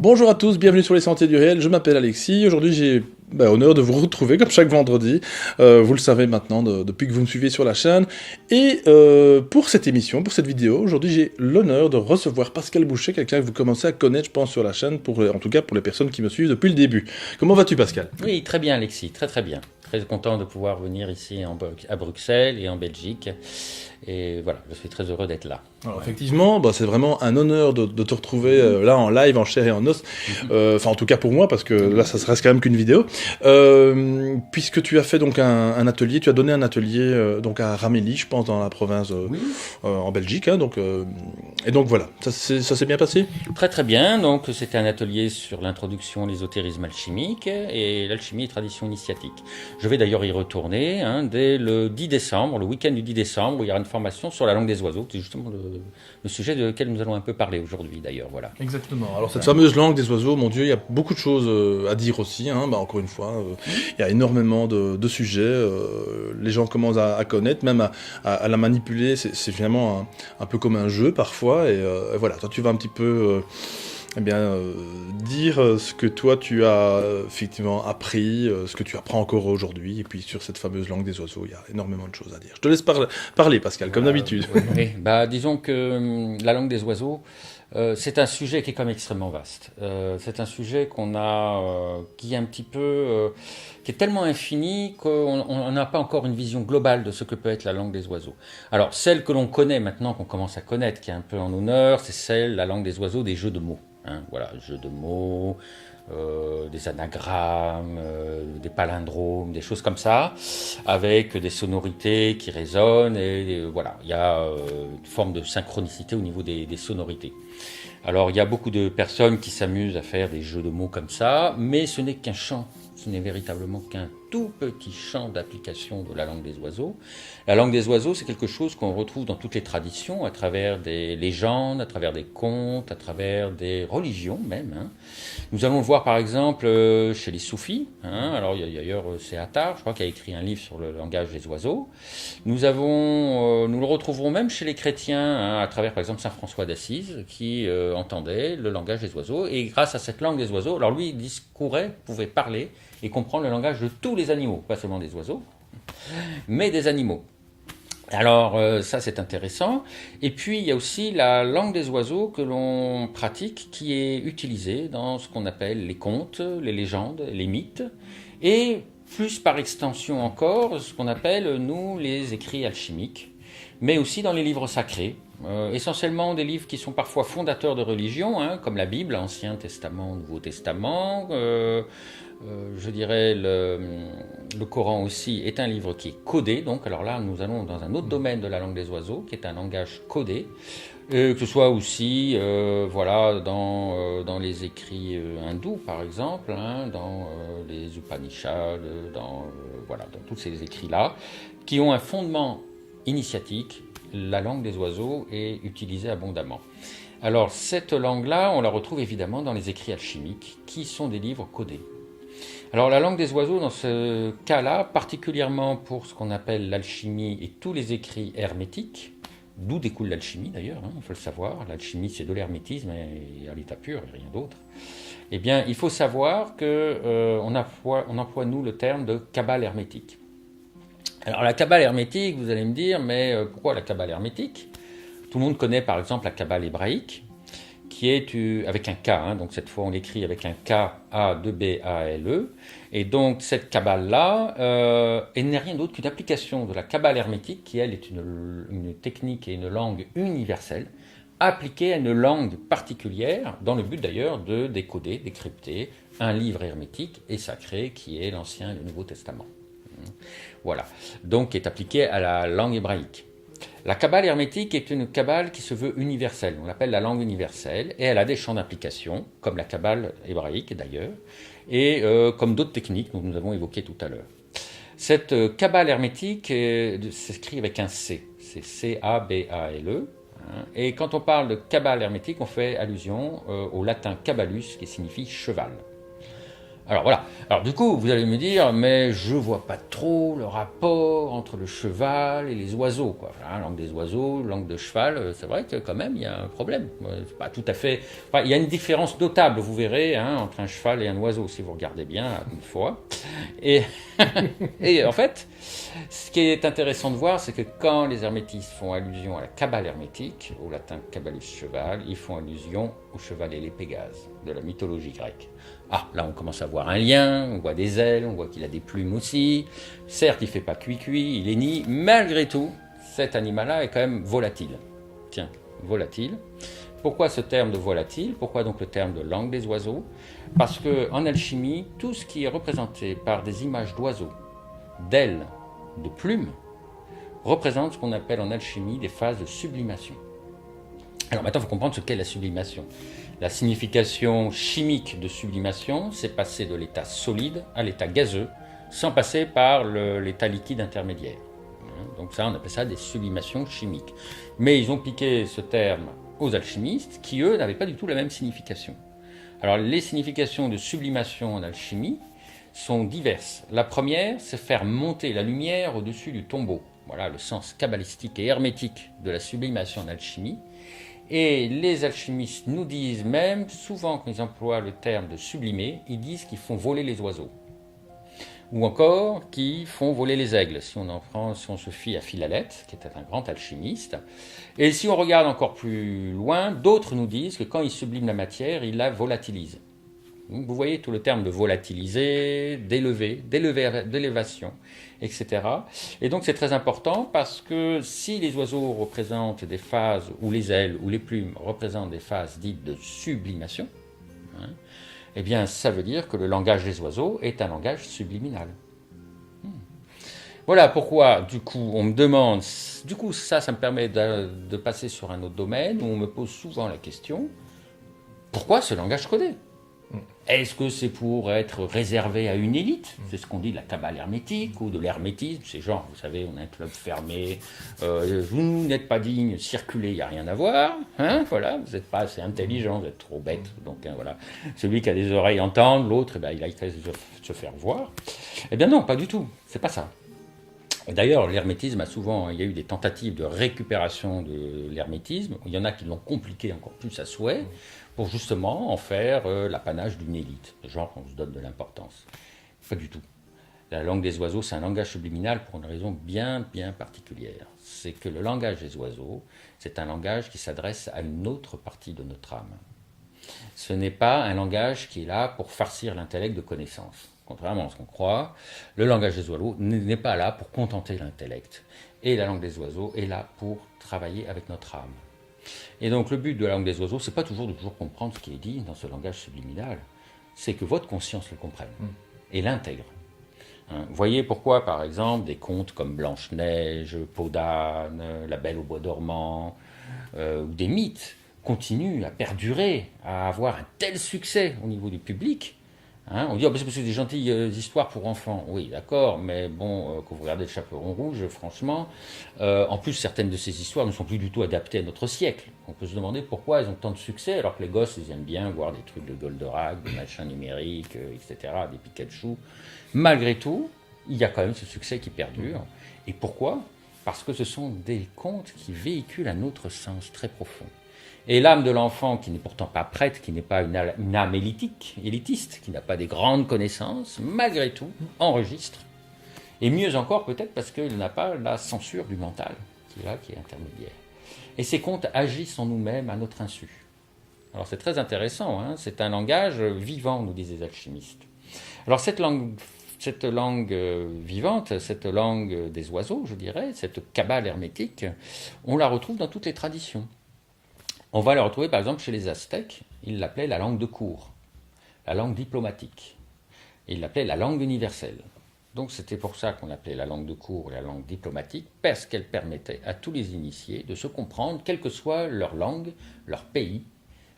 Bonjour à tous, bienvenue sur les Sentiers du Réel, je m'appelle Alexis, aujourd'hui j'ai honneur de vous retrouver comme chaque vendredi, vous le savez maintenant depuis que vous me suivez sur la chaîne, et pour cette émission, pour cette vidéo, aujourd'hui j'ai l'honneur de recevoir Pascal Boucher, quelqu'un que vous commencez à connaître je pense sur la chaîne, en tout cas pour les personnes qui me suivent depuis le début. Comment vas-tu Pascal? Oui, très bien Alexis, très très bien. Très content de pouvoir venir ici à Bruxelles et en Belgique. Et voilà, je suis très heureux d'être là. Alors, effectivement, c'est vraiment un honneur de te retrouver là en live, en chair et en os. Enfin, en tout cas pour moi, parce que là, ça reste quand même qu'une vidéo. Puisque tu as fait donc un atelier, tu as donné un atelier donc à Ramélie, je pense, dans la province en Belgique. Hein, et donc voilà, ça s'est bien passé? Très très bien. Donc c'était un atelier sur l'introduction à l'ésotérisme alchimique et l'alchimie et tradition initiatique. Je vais d'ailleurs y retourner dès le 10 décembre, le week-end du 10 décembre, où il y aura une formation sur la langue des oiseaux. C'est justement le sujet de lequel nous allons un peu parler aujourd'hui d'ailleurs. Voilà. Exactement. Alors cette fameuse langue des oiseaux, mon Dieu, il y a beaucoup de choses à dire aussi. Encore une fois, il y a énormément de sujets. Les gens commencent à connaître, même à la manipuler. C'est finalement un peu comme un jeu parfois. Et voilà, toi tu vas un petit peu... dire ce que toi tu as effectivement appris, ce que tu apprends encore aujourd'hui, et puis sur cette fameuse langue des oiseaux, il y a énormément de choses à dire. Je te laisse parler Pascal, comme d'habitude. Oui. Disons que la langue des oiseaux, c'est un sujet qui est quand même extrêmement vaste. C'est un sujet qui est un petit peu, qui est tellement infini qu'on n'a pas encore une vision globale de ce que peut être la langue des oiseaux. Alors celle que l'on connaît maintenant, qu'on commence à connaître, qui est un peu en honneur, c'est la langue des oiseaux des jeux de mots. Voilà, jeux de mots, des anagrammes, des palindromes, des choses comme ça, avec des sonorités qui résonnent, et voilà, il y a une forme de synchronicité au niveau des sonorités. Alors il y a beaucoup de personnes qui s'amusent à faire des jeux de mots comme ça, mais ce n'est qu'un champ, ce n'est véritablement qu'un tout petit champ d'application de la langue des oiseaux. La langue des oiseaux, c'est quelque chose qu'on retrouve dans toutes les traditions, à travers des légendes, à travers des contes, à travers des religions même. Nous allons le voir par exemple chez les soufis. Alors il y a d'ailleurs c'est Attar, je crois, qui a écrit un livre sur le langage des oiseaux. Nous le retrouverons même chez les chrétiens, à travers par exemple Saint François d'Assise, qui entendait le langage des oiseaux. Et grâce à cette langue des oiseaux, alors lui il discourait, pouvait parler et comprendre le langage de tous les animaux, pas seulement des oiseaux, mais des animaux. Alors ça c'est intéressant. Et puis il y a aussi la langue des oiseaux que l'on pratique, qui est utilisée dans ce qu'on appelle les contes, les légendes, les mythes, et plus par extension encore ce qu'on appelle nous les écrits alchimiques, mais aussi dans les livres sacrés. Essentiellement des livres qui sont parfois fondateurs de religion, comme la Bible, Ancien Testament, Nouveau Testament. Je dirais le Coran aussi est un livre qui est codé. Donc, alors là, nous allons dans un autre domaine de la langue des oiseaux, qui est un langage codé, que ce soit aussi, dans les écrits hindous, par exemple, dans les Upanishads, dans tous ces écrits-là, qui ont un fondement initiatique. La langue des oiseaux est utilisée abondamment. Alors, cette langue-là, on la retrouve évidemment dans les écrits alchimiques, qui sont des livres codés. Alors la langue des oiseaux, dans ce cas-là, particulièrement pour ce qu'on appelle l'alchimie et tous les écrits hermétiques, d'où découle l'alchimie d'ailleurs, il faut le savoir, l'alchimie c'est de l'hermétisme et à l'état pur et rien d'autre, eh bien il faut savoir qu'on emploie nous le terme de cabale hermétique. Alors la cabale hermétique, vous allez me dire, mais pourquoi la cabale hermétique? Tout le monde connaît par exemple la cabale hébraïque, qui est avec un K, donc cette fois on l'écrit avec un K, A-2-B-A-L-E, et donc cette cabale-là, elle n'est rien d'autre qu'une application de la cabale hermétique, qui elle est une technique et une langue universelle, appliquée à une langue particulière, dans le but d'ailleurs de décoder, décrypter un livre hermétique et sacré, qui est l'Ancien et le Nouveau Testament. Voilà, donc qui est appliquée à la langue hébraïque. La cabale hermétique est une cabale qui se veut universelle, on l'appelle la langue universelle, et elle a des champs d'application, comme la cabale hébraïque d'ailleurs, et comme d'autres techniques dont nous avons évoqué tout à l'heure. Cette cabale hermétique s'écrit avec un C, c'est C-A-B-A-L-E, et quand on parle de cabale hermétique, on fait allusion au latin caballus, qui signifie cheval. Alors voilà. Alors du coup, vous allez me dire, mais je vois pas trop le rapport entre le cheval et les oiseaux, quoi. Voilà, langue des oiseaux, langue de cheval, c'est vrai que quand même il y a un problème. C'est pas tout à fait. Enfin, il y a une différence notable, vous verrez, hein, entre un cheval et un oiseau si vous regardez bien une fois. Et, et en fait, ce qui est intéressant de voir, c'est que quand les hermétistes font allusion à la Kabbale hermétique, au latin Caballus cheval, ils font allusion au cheval et les Pégases de la mythologie grecque. Ah, là on commence à voir un lien, on voit des ailes, on voit qu'il a des plumes aussi. Certes, il ne fait pas cuit-cuit, il est ni, malgré tout, cet animal-là est quand même volatile. Tiens, volatile. Pourquoi ce terme de volatile? Pourquoi donc le terme de langue des oiseaux? Parce qu'en alchimie, tout ce qui est représenté par des images d'oiseaux, d'ailes, de plumes, représente ce qu'on appelle en alchimie des phases de sublimation. Alors maintenant, il faut comprendre ce qu'est la sublimation. La signification chimique de sublimation, c'est passer de l'état solide à l'état gazeux, sans passer par l'état liquide intermédiaire. Donc ça, on appelle ça des sublimations chimiques. Mais ils ont piqué ce terme aux alchimistes, qui eux n'avaient pas du tout la même signification. Alors les significations de sublimation en alchimie sont diverses. La première, c'est faire monter la lumière au-dessus du tombeau. Voilà le sens kabbalistique et hermétique de la sublimation en alchimie. Et les alchimistes nous disent même, souvent quand ils emploient le terme de sublimer, ils disent qu'ils font voler les oiseaux. Ou encore qu'ils font voler les aigles, si on se fie à Philalèthe, qui était un grand alchimiste. Et si on regarde encore plus loin, d'autres nous disent que quand il sublime la matière, il la volatilise. Vous voyez tout le terme de volatiliser, d'élever, d'élévation, etc. Et donc c'est très important parce que si les oiseaux représentent des phases, ou les ailes, ou les plumes représentent des phases dites de sublimation, hein, eh bien ça veut dire que le langage des oiseaux est un langage subliminal. Voilà pourquoi, du coup, on me demande, du coup ça me permet de passer sur un autre domaine où on me pose souvent la question, pourquoi ce langage codé ? Est-ce que c'est pour être réservé à une élite? C'est ce qu'on dit de la Kabbale hermétique ou de l'hermétisme. C'est genre, vous savez, on a un club fermé, vous n'êtes pas digne, circulez, il n'y a rien à voir. Hein, voilà, vous n'êtes pas assez intelligent, vous êtes trop bête. Donc hein, voilà, celui qui a des oreilles entend, l'autre, eh ben, il a qu'à se faire voir. Eh bien non, pas du tout, c'est pas ça. Et d'ailleurs, l'hermétisme a souvent, il y a eu des tentatives de récupération de l'hermétisme. Il y en a qui l'ont compliqué encore plus à souhait, pour justement en faire l'apanage d'une élite. Genre, on se donne de l'importance. Pas du tout. La langue des oiseaux, c'est un langage subliminal pour une raison bien, bien particulière. C'est que le langage des oiseaux, c'est un langage qui s'adresse à une autre partie de notre âme. Ce n'est pas un langage qui est là pour farcir l'intellect de connaissances. Contrairement à ce qu'on croit, le langage des oiseaux n'est pas là pour contenter l'intellect. Et la langue des oiseaux est là pour travailler avec notre âme. Et donc le but de la langue des oiseaux, c'est pas toujours de toujours comprendre ce qui est dit dans ce langage subliminal, c'est que votre conscience le comprenne et l'intègre. Hein, voyez pourquoi, par exemple, des contes comme Blanche-Neige, Peau d'âne, La Belle au bois dormant, ou des mythes continuent à perdurer, à avoir un tel succès au niveau du public. Hein, on dit, oh, c'est parce que c'est des gentilles histoires pour enfants. Oui, d'accord, mais bon, quand vous regardez Le Chaperon Rouge, franchement, en plus, certaines de ces histoires ne sont plus du tout adaptées à notre siècle. On peut se demander pourquoi elles ont tant de succès, alors que les gosses, ils aiment bien voir des trucs de Goldorak, des machins numériques, etc., des Pikachu. Malgré tout, il y a quand même ce succès qui perdure. Et pourquoi? Parce que ce sont des contes qui véhiculent un autre sens très profond. Et l'âme de l'enfant, qui n'est pourtant pas prête, qui n'est pas une âme élitiste, qui n'a pas des grandes connaissances, malgré tout, enregistre. Et mieux encore, peut-être parce qu'il n'a pas la censure du mental, qui est là, qui est intermédiaire. Et ces contes agissent en nous-mêmes à notre insu. Alors c'est très intéressant, hein, c'est un langage vivant, nous disent les alchimistes. Alors cette langue vivante, cette langue des oiseaux, je dirais, cette Kabbale hermétique, on la retrouve dans toutes les traditions. On va la retrouver par exemple chez les Aztèques, ils l'appelaient la langue de cour, la langue diplomatique, et ils l'appelaient la langue universelle. Donc c'était pour ça qu'on l'appelait la langue de cour et la langue diplomatique, parce qu'elle permettait à tous les initiés de se comprendre, quelle que soit leur langue, leur pays,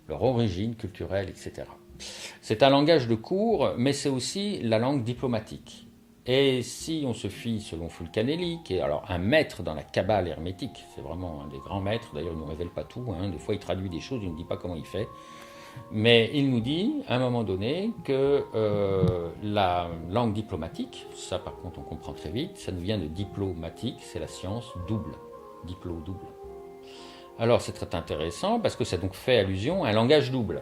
leur origine culturelle, etc. C'est un langage de cour, mais c'est aussi la langue diplomatique. Et si on se fie selon Fulcanelli, qui est alors un maître dans la Kabbale hermétique, c'est vraiment un des grands maîtres, d'ailleurs il ne nous révèle pas tout, hein, des fois il traduit des choses, il ne dit pas comment il fait, Mais il nous dit, à un moment donné, que la langue diplomatique, ça par contre on comprend très vite, ça nous vient de diplomatique, c'est la science double, diplo-double. Alors c'est très intéressant parce que ça donc fait allusion à un langage double.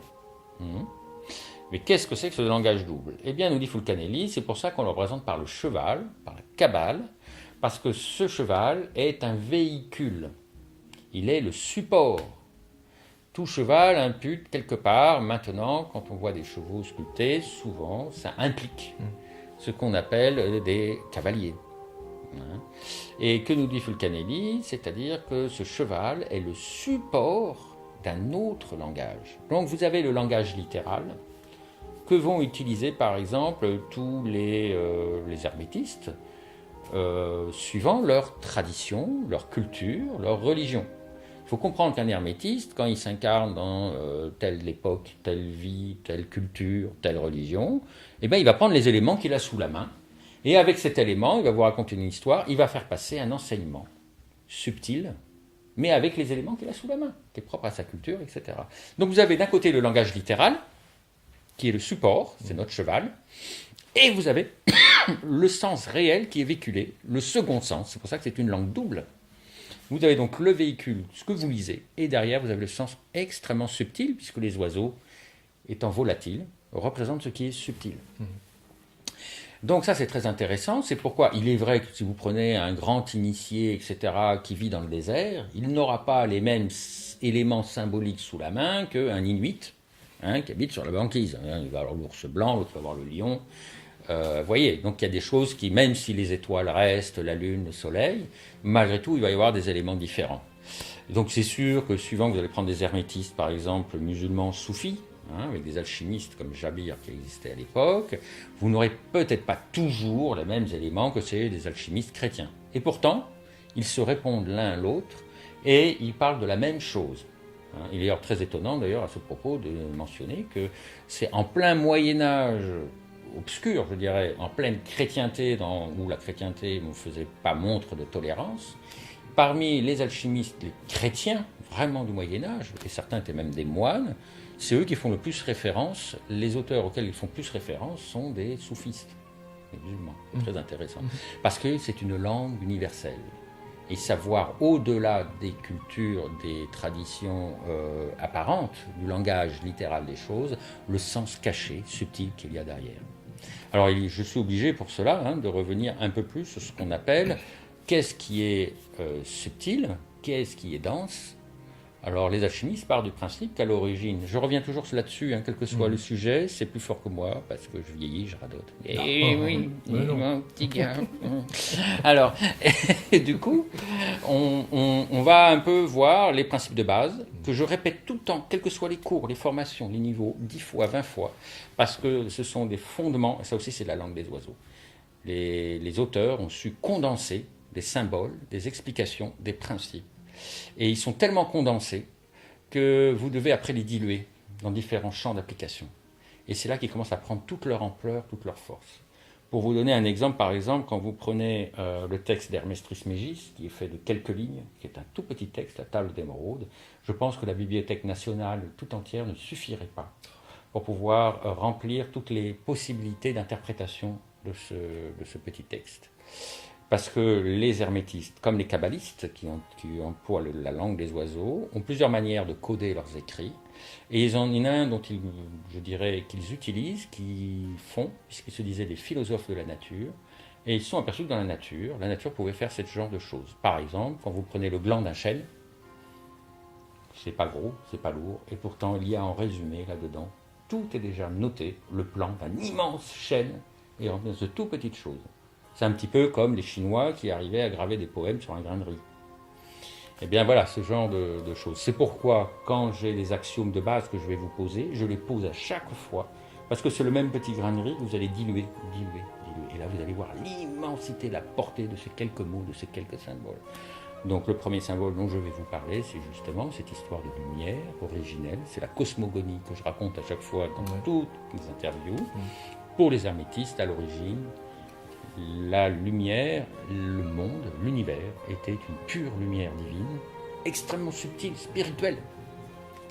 Mais qu'est-ce que c'est que ce langage double? Eh bien, nous dit Fulcanelli, c'est pour ça qu'on le représente par le cheval, par la cabale, parce que ce cheval est un véhicule. Il est le support. Tout cheval impute quelque part, maintenant, quand on voit des chevaux sculptés, souvent, ça implique ce qu'on appelle des cavaliers. Et que nous dit Fulcanelli? C'est-à-dire que ce cheval est le support d'un autre langage. Donc vous avez le langage littéral, que vont utiliser par exemple tous les hermétistes, suivant leur tradition, leur culture, leur religion. Il faut comprendre qu'un hermétiste, quand il s'incarne dans telle époque, telle vie, telle culture, telle religion, eh bien, il va prendre les éléments qu'il a sous la main, et avec cet élément, il va vous raconter une histoire, il va faire passer un enseignement subtil, mais avec les éléments qu'il a sous la main, qui est propre à sa culture, etc. Donc vous avez d'un côté le langage littéral, qui est le support, c'est notre cheval, et vous avez le sens réel qui est véhiculé, le second sens, c'est pour ça que c'est une langue double. Vous avez donc le véhicule, ce que vous lisez, et derrière vous avez le sens extrêmement subtil, puisque les oiseaux, étant volatiles, représentent ce qui est subtil. Donc ça c'est très intéressant, c'est pourquoi il est vrai que si vous prenez un grand initié, etc., qui vit dans le désert, il n'aura pas les mêmes éléments symboliques sous la main qu'un Inuit, qui habite sur la banquise. Il va avoir l'ours blanc, l'autre va avoir le lion. Voyez, donc il y a des choses qui, même si les étoiles restent, la lune, le soleil, malgré tout, il va y avoir des éléments différents. Donc c'est sûr que suivant que vous allez prendre des hermétistes, par exemple, musulmans soufis, avec des alchimistes comme Jabir qui existait à l'époque, vous n'aurez peut-être pas toujours les mêmes éléments que chez des alchimistes chrétiens. Et pourtant, ils se répondent l'un à l'autre et ils parlent de la même chose. Il est très étonnant d'ailleurs à ce propos de mentionner que c'est en plein Moyen-Âge obscur, je dirais, en pleine chrétienté, où la chrétienté ne faisait pas montre de tolérance, parmi les alchimistes, les chrétiens, vraiment du Moyen-Âge, et certains étaient même des moines, c'est eux qui font le plus référence, les auteurs auxquels ils font plus référence sont des soufistes, des musulmans. C'est très intéressant, parce que c'est une langue universelle. Et savoir au-delà des cultures, des traditions apparentes, du langage littéral des choses, le sens caché, subtil qu'il y a derrière. Alors je suis obligé pour cela de revenir un peu plus sur ce qu'on appelle qu'est-ce qui est subtil, qu'est-ce qui est dense. Alors les alchimistes partent du principe qu'à l'origine, je reviens toujours là-dessus, quel que soit le sujet, c'est plus fort que moi, parce que je vieillis, je radote. Et oui, mon petit gars. Alors, et du coup, on va un peu voir les principes de base, que je répète tout le temps, quels que soient les cours, les formations, les niveaux, 10 fois, 20 fois, parce que ce sont des fondements, et ça aussi c'est la langue des oiseaux. Les auteurs ont su condenser des symboles, des explications, des principes. Et ils sont tellement condensés que vous devez après les diluer dans différents champs d'application. Et c'est là qu'ils commencent à prendre toute leur ampleur, toute leur force. Pour vous donner un exemple, par exemple, quand vous prenez le texte d'Hermès Trismégis, qui est fait de quelques lignes, qui est un tout petit texte, la table d'émeraude, je pense que la Bibliothèque nationale tout entière ne suffirait pas pour pouvoir remplir toutes les possibilités d'interprétation de ce petit texte. Parce que les hermétistes, comme les kabbalistes qui emploient la langue des oiseaux, ont plusieurs manières de coder leurs écrits. Et il y en a un dont je dirais qu'ils utilisent, qu'ils font, puisqu'ils se disaient des philosophes de la nature. Et ils se sont aperçus que dans la nature pouvait faire ce genre de choses. Par exemple, quand vous prenez le gland d'un chêne, c'est pas gros, c'est pas lourd, et pourtant il y a en résumé là-dedans, tout est déjà noté, le plan d'un immense chêne, et en de tout petites choses. C'est un petit peu comme les Chinois qui arrivaient à graver des poèmes sur un grain de riz. Eh bien voilà, ce genre de choses. C'est pourquoi, quand j'ai les axiomes de base que je vais vous poser, je les pose à chaque fois, parce que c'est le même petit grain de riz que vous allez diluer. Et là, vous allez voir l'immensité, la portée de ces quelques mots, de ces quelques symboles. Donc le premier symbole dont je vais vous parler, c'est justement cette histoire de lumière originelle. C'est la cosmogonie que je raconte à chaque fois dans toutes les interviews. Pour les hermétistes, à l'origine, la lumière, le monde, l'univers était une pure lumière divine, extrêmement subtile, spirituelle.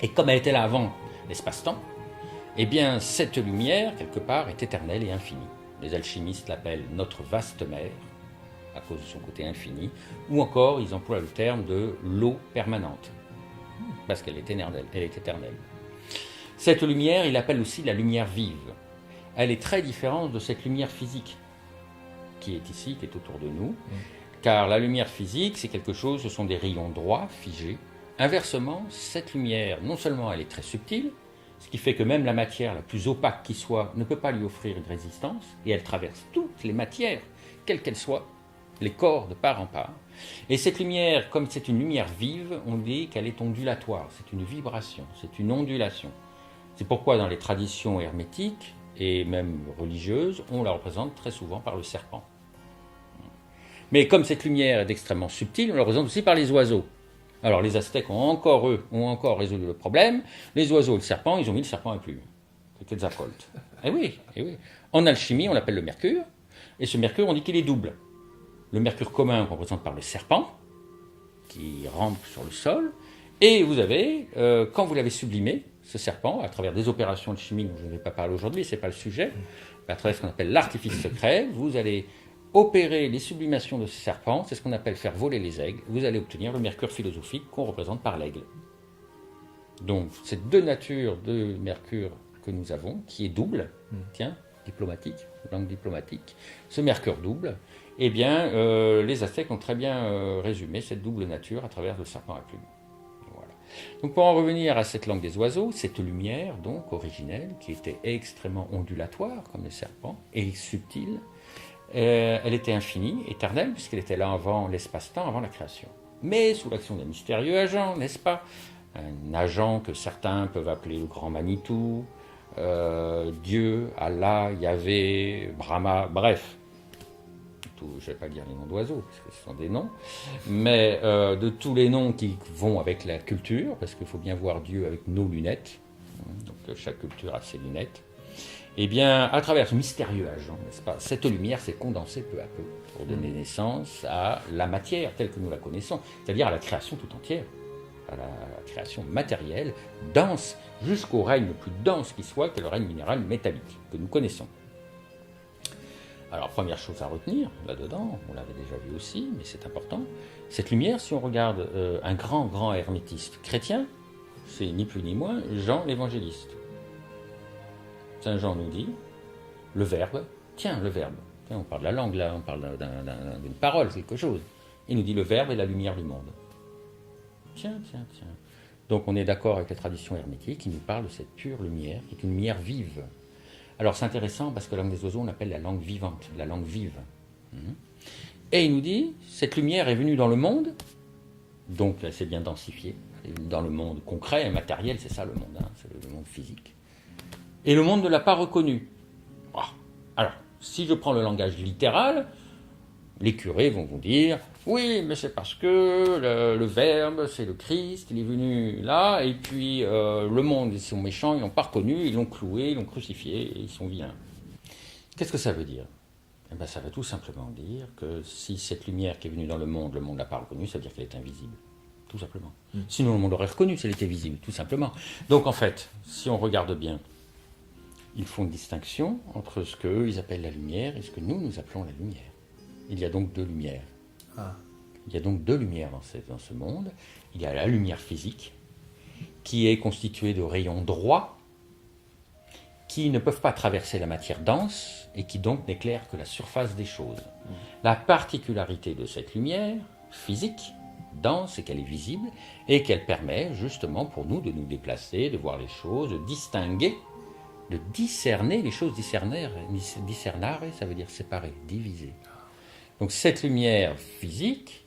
Et comme elle était là avant l'espace-temps, Eh bien, cette lumière, quelque part, est éternelle et infinie. Les alchimistes l'appellent notre vaste mer, à cause de son côté infini, ou encore ils emploient le terme de l'eau permanente, parce qu'elle est éternelle. Elle est éternelle. Cette lumière, il l'appelle aussi la lumière vive. Elle est très différente de cette lumière physique qui est ici, qui est autour de nous, car la lumière physique, c'est quelque chose, ce sont des rayons droits, figés. Inversement, cette lumière, non seulement elle est très subtile, ce qui fait que même la matière la plus opaque qui soit ne peut pas lui offrir une résistance, et elle traverse toutes les matières, quelles qu'elles soient, les corps de part en part. Et cette lumière, comme c'est une lumière vive, on dit qu'elle est ondulatoire, c'est une vibration, c'est une ondulation. C'est pourquoi dans les traditions hermétiques, et même religieuses, on la représente très souvent par le serpent. Mais comme cette lumière est extrêmement subtile, on la représente aussi par les oiseaux. Alors les Aztèques ont encore résolu le problème. Les oiseaux et le serpent, ils ont mis le serpent à plumes. C'est Quetzalcoatl. Eh oui, eh oui. En alchimie, on l'appelle le mercure. Et ce mercure, on dit qu'il est double. Le mercure commun qu'on représente par le serpent, qui rampe sur le sol. Et vous avez, quand vous l'avez sublimé, ce serpent, à travers des opérations alchimiques dont je ne vais pas parler aujourd'hui, ce n'est pas le sujet, mais à travers ce qu'on appelle l'artifice secret, vous allez opérer les sublimations de ce serpent, c'est ce qu'on appelle faire voler les aigles, vous allez obtenir le mercure philosophique qu'on représente par l'aigle. Donc, ces deux natures de mercure que nous avons, qui est double, tiens, diplomatique, langue diplomatique, ce mercure double, eh bien, les Aztèques ont très bien résumé cette double nature à travers le serpent à plumes. Voilà. Donc, pour en revenir à cette langue des oiseaux, cette lumière, donc, originelle, qui était extrêmement ondulatoire, comme le serpent, et subtile, elle était infinie, éternelle, puisqu'elle était là avant l'espace-temps, avant la création. Mais sous l'action d'un mystérieux agent, n'est-ce pas? Un agent que certains peuvent appeler le grand Manitou, Dieu, Allah, Yahvé, Brahma, bref. Je ne vais pas dire les noms d'oiseaux, parce que ce sont des noms, mais de tous les noms qui vont avec la culture, parce qu'il faut bien voir Dieu avec nos lunettes, donc chaque culture a ses lunettes. Eh bien, à travers ce mystérieux agent, n'est-ce pas, cette lumière s'est condensée peu à peu pour donner naissance à la matière telle que nous la connaissons, c'est-à-dire à la création tout entière, à la création matérielle, dense, jusqu'au règne le plus dense qui soit, qui est le règne minéral métallique, que nous connaissons. Alors, première chose à retenir, là-dedans, on l'avait déjà vu aussi, mais c'est important, cette lumière, si on regarde un grand hermétiste chrétien, c'est ni plus ni moins Jean l'évangéliste. Saint Jean nous dit, le Verbe, tiens, on parle de la langue là, on parle d'une parole, quelque chose. Il nous dit, le Verbe est la lumière du monde. Tiens. Donc on est d'accord avec la tradition hermétique qui nous parle de cette pure lumière, qui est une lumière vive. Alors c'est intéressant parce que la langue des oiseaux, on l'appelle la langue vivante, la langue vive. Et il nous dit, cette lumière est venue dans le monde, donc elle s'est bien densifiée, dans le monde concret et matériel, c'est ça le monde, c'est le monde physique. Et le monde ne l'a pas reconnu. Alors, si je prends le langage littéral, les curés vont vous dire, oui, mais c'est parce que le Verbe, c'est le Christ, il est venu là, et puis le monde, ils sont méchants, ils l'ont pas reconnu, ils l'ont cloué, ils l'ont crucifié, et ils sont vilains. Qu'est-ce que ça veut dire? Eh bien, ça veut tout simplement dire que si cette lumière qui est venue dans le monde ne l'a pas reconnue, ça veut dire qu'elle est invisible. Tout simplement. Sinon, le monde l'aurait reconnue si elle était visible, tout simplement. Donc, en fait, si on regarde bien, ils font une distinction entre ce qu'eux, ils appellent la lumière et ce que nous appelons la lumière. Il y a donc deux lumières. Il y a donc deux lumières dans ce monde. Il y a la lumière physique, qui est constituée de rayons droits, qui ne peuvent pas traverser la matière dense, et qui donc n'éclairent que la surface des choses. La particularité de cette lumière physique, dense, c'est qu'elle est visible, et qu'elle permet justement pour nous de nous déplacer, de voir les choses, de distinguer, de discerner les choses. Discernare, ça veut dire séparer, diviser. Donc cette lumière physique,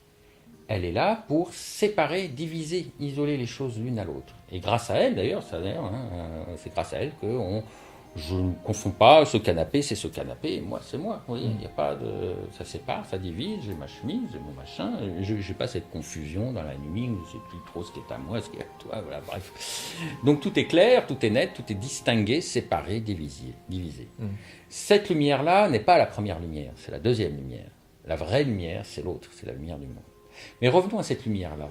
elle est là pour séparer, diviser, isoler les choses l'une à l'autre. Et grâce à elle, d'ailleurs, c'est grâce à elle que je ne confonds pas, ce canapé, c'est ce canapé, et moi, c'est moi. Vous voyez, il n'y a pas de... Ça sépare, ça divise, j'ai ma chemise, j'ai mon machin, je n'ai pas cette confusion dans la nuit, où je ne sais plus trop ce qui est à moi, ce qui est à toi, voilà, bref. Donc tout est clair, tout est net, tout est distingué, séparé, divisé. Cette lumière-là n'est pas la première lumière, c'est la deuxième lumière. La vraie lumière, c'est l'autre, c'est la lumière du monde. Mais revenons à cette lumière-là.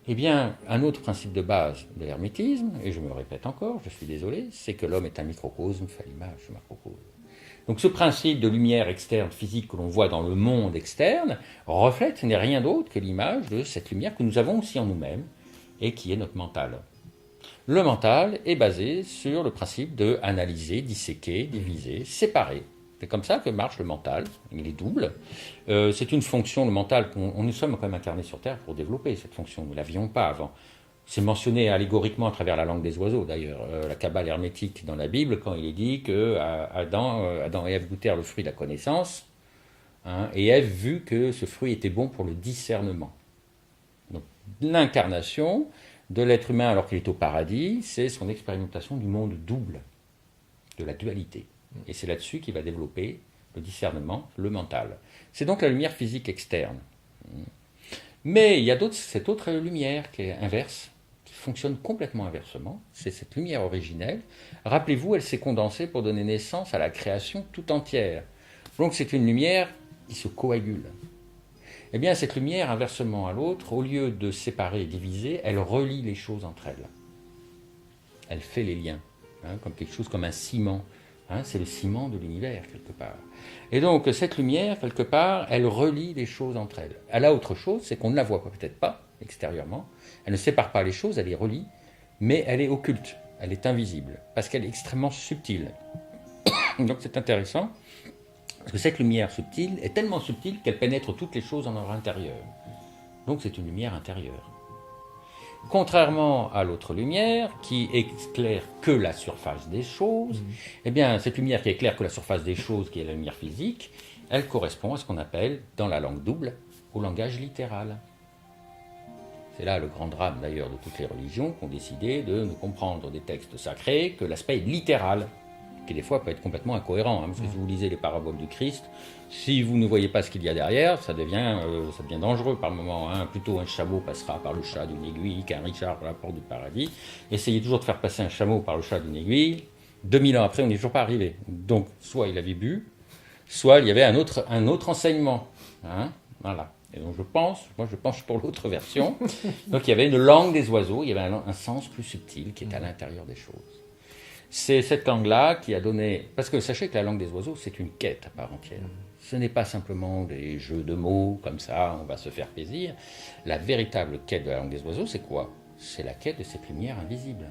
Eh bien, un autre principe de base de l'hermétisme, et je me répète encore, je suis désolé, c'est que l'homme est un microcosme fait à l'image du macrocosme. Donc ce principe de lumière externe physique que l'on voit dans le monde externe reflète n'est rien d'autre que l'image de cette lumière que nous avons aussi en nous-mêmes et qui est notre mental. Le mental est basé sur le principe de analyser, disséquer, diviser, séparer. C'est comme ça que marche le mental, il est double. C'est une fonction, le mental, nous sommes quand même incarnés sur Terre pour développer cette fonction, nous ne l'avions pas avant. C'est mentionné allégoriquement à travers la langue des oiseaux, d'ailleurs. La Kabbale hermétique dans la Bible, quand il est dit que Adam et Ève goûtèrent le fruit de la connaissance, hein, et Ève vit que ce fruit était bon pour le discernement. Donc, l'incarnation de l'être humain alors qu'il est au paradis, c'est son expérimentation du monde double, de la dualité. Et c'est là-dessus qu'il va développer le discernement, le mental. C'est donc la lumière physique externe. Mais il y a cette autre lumière qui est inverse, qui fonctionne complètement inversement. C'est cette lumière originelle. Rappelez-vous, elle s'est condensée pour donner naissance à la création tout entière. Donc c'est une lumière qui se coagule. Eh bien, cette lumière, inversement à l'autre, au lieu de séparer et diviser, elle relie les choses entre elles. Elle fait les liens, hein, comme quelque chose comme un ciment. Hein, c'est le ciment de l'univers, quelque part. Et donc, cette lumière, quelque part, elle relie les choses entre elles. Elle a autre chose, c'est qu'on ne la voit peut-être pas, extérieurement. Elle ne sépare pas les choses, elle les relie, mais elle est occulte, elle est invisible, parce qu'elle est extrêmement subtile. Donc, c'est intéressant. Parce que cette lumière subtile est tellement subtile qu'elle pénètre toutes les choses en leur intérieur. Donc c'est une lumière intérieure. Contrairement à l'autre lumière, qui éclaire que la surface des choses, eh bien cette lumière qui éclaire que la surface des choses, qui est la lumière physique, elle correspond à ce qu'on appelle, dans la langue double, au langage littéral. C'est là le grand drame d'ailleurs de toutes les religions qui ont décidé de ne comprendre des textes sacrés que l'aspect littéral, qui des fois peut être complètement incohérent, hein, parce que si vous lisez les paraboles du Christ, si vous ne voyez pas ce qu'il y a derrière, ça devient dangereux par moment. Hein. Plutôt un chameau passera par le chat d'une aiguille qu'un Richard par la porte du paradis. Essayez toujours de faire passer un chameau par le chat d'une aiguille, 2000 ans après, on n'est toujours pas arrivé. Donc, soit il avait bu, soit il y avait un autre enseignement. Hein, voilà. Et donc je penche pour l'autre version. Donc il y avait une langue des oiseaux, il y avait un sens plus subtil qui est à l'intérieur des choses. C'est cette langue-là qui a donné... Parce que sachez que la langue des oiseaux, c'est une quête à part entière. Ce n'est pas simplement des jeux de mots, comme ça, on va se faire plaisir. La véritable quête de la langue des oiseaux, c'est quoi? C'est la quête de cette lumière invisible.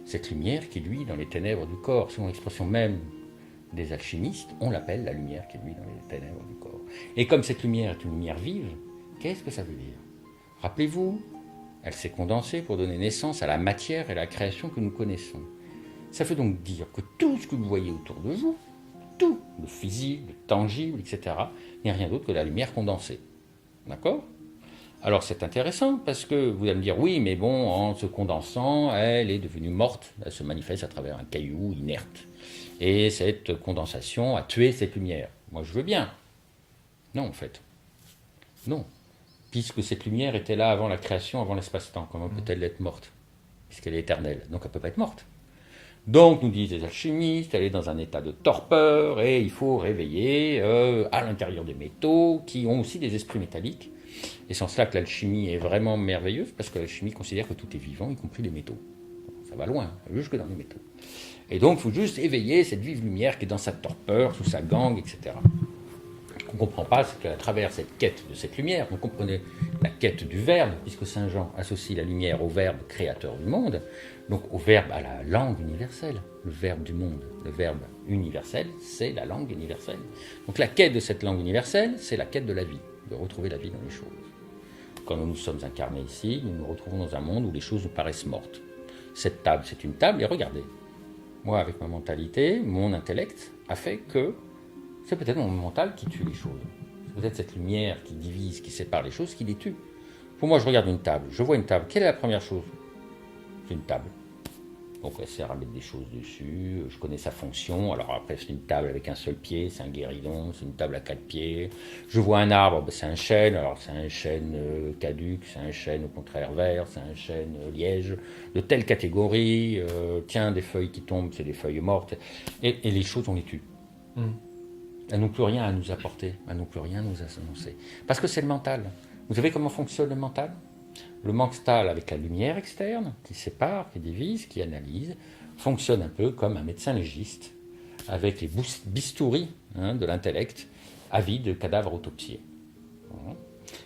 Cette lumière qui luit dans les ténèbres du corps. Selon l'expression même des alchimistes, on l'appelle la lumière qui luit dans les ténèbres du corps. Et comme cette lumière est une lumière vive, qu'est-ce que ça veut dire? Rappelez-vous, elle s'est condensée pour donner naissance à la matière et à la création que nous connaissons. Ça veut donc dire que tout ce que vous voyez autour de vous, tout, le physique, le tangible, etc., n'est rien d'autre que la lumière condensée. D'accord? Alors c'est intéressant parce que vous allez me dire, oui, mais bon, en se condensant, elle est devenue morte, elle se manifeste à travers un caillou inerte. Et cette condensation a tué cette lumière. Moi, je veux bien. Non, en fait. Non. Puisque cette lumière était là avant la création, avant l'espace-temps. Comment peut-elle être morte? Puisqu'elle est éternelle. Donc elle ne peut pas être morte. Donc, nous disent les alchimistes, elle est dans un état de torpeur et il faut réveiller à l'intérieur des métaux qui ont aussi des esprits métalliques. Et c'est en cela que l'alchimie est vraiment merveilleuse parce que l'alchimie considère que tout est vivant, y compris les métaux. Ça va loin, jusque dans les métaux. Et donc, il faut juste éveiller cette vive lumière qui est dans sa torpeur, sous sa gangue, etc. Ce qu'on ne comprend pas, c'est qu'à travers cette quête de cette lumière, vous comprenez la quête du Verbe, puisque Saint Jean associe la lumière au Verbe créateur du monde, donc au Verbe, à la langue universelle, le Verbe du monde. Le Verbe universel, c'est la langue universelle. Donc la quête de cette langue universelle, c'est la quête de la vie, de retrouver la vie dans les choses. Quand nous nous sommes incarnés ici, nous nous retrouvons dans un monde où les choses nous paraissent mortes. Cette table, c'est une table, et regardez, moi, avec ma mentalité, mon intellect a fait que c'est peut-être mon mental qui tue les choses. C'est peut-être cette lumière qui divise, qui sépare les choses, qui les tue. Pour moi, je regarde une table, je vois une table. Quelle est la première chose? C'est une table. Donc, elle sert à mettre des choses dessus. Je connais sa fonction. Alors après, c'est une table avec un seul pied, c'est un guéridon, c'est une table à 4 pieds. Je vois un arbre, c'est un chêne. Alors, c'est un chêne caduc, c'est un chêne au contraire vert, c'est un chêne liège, de telle catégorie. Tiens, des feuilles qui tombent, c'est des feuilles mortes. Et les choses, on les tue. Elles n'ont plus rien à nous apporter, elles n'ont plus rien à nous annoncer. Parce que c'est le mental. Vous savez comment fonctionne le mental? Le mental avec la lumière externe, qui sépare, qui divise, qui analyse, fonctionne un peu comme un médecin légiste, avec les bistouris de l'intellect, avide de cadavres autopsiés.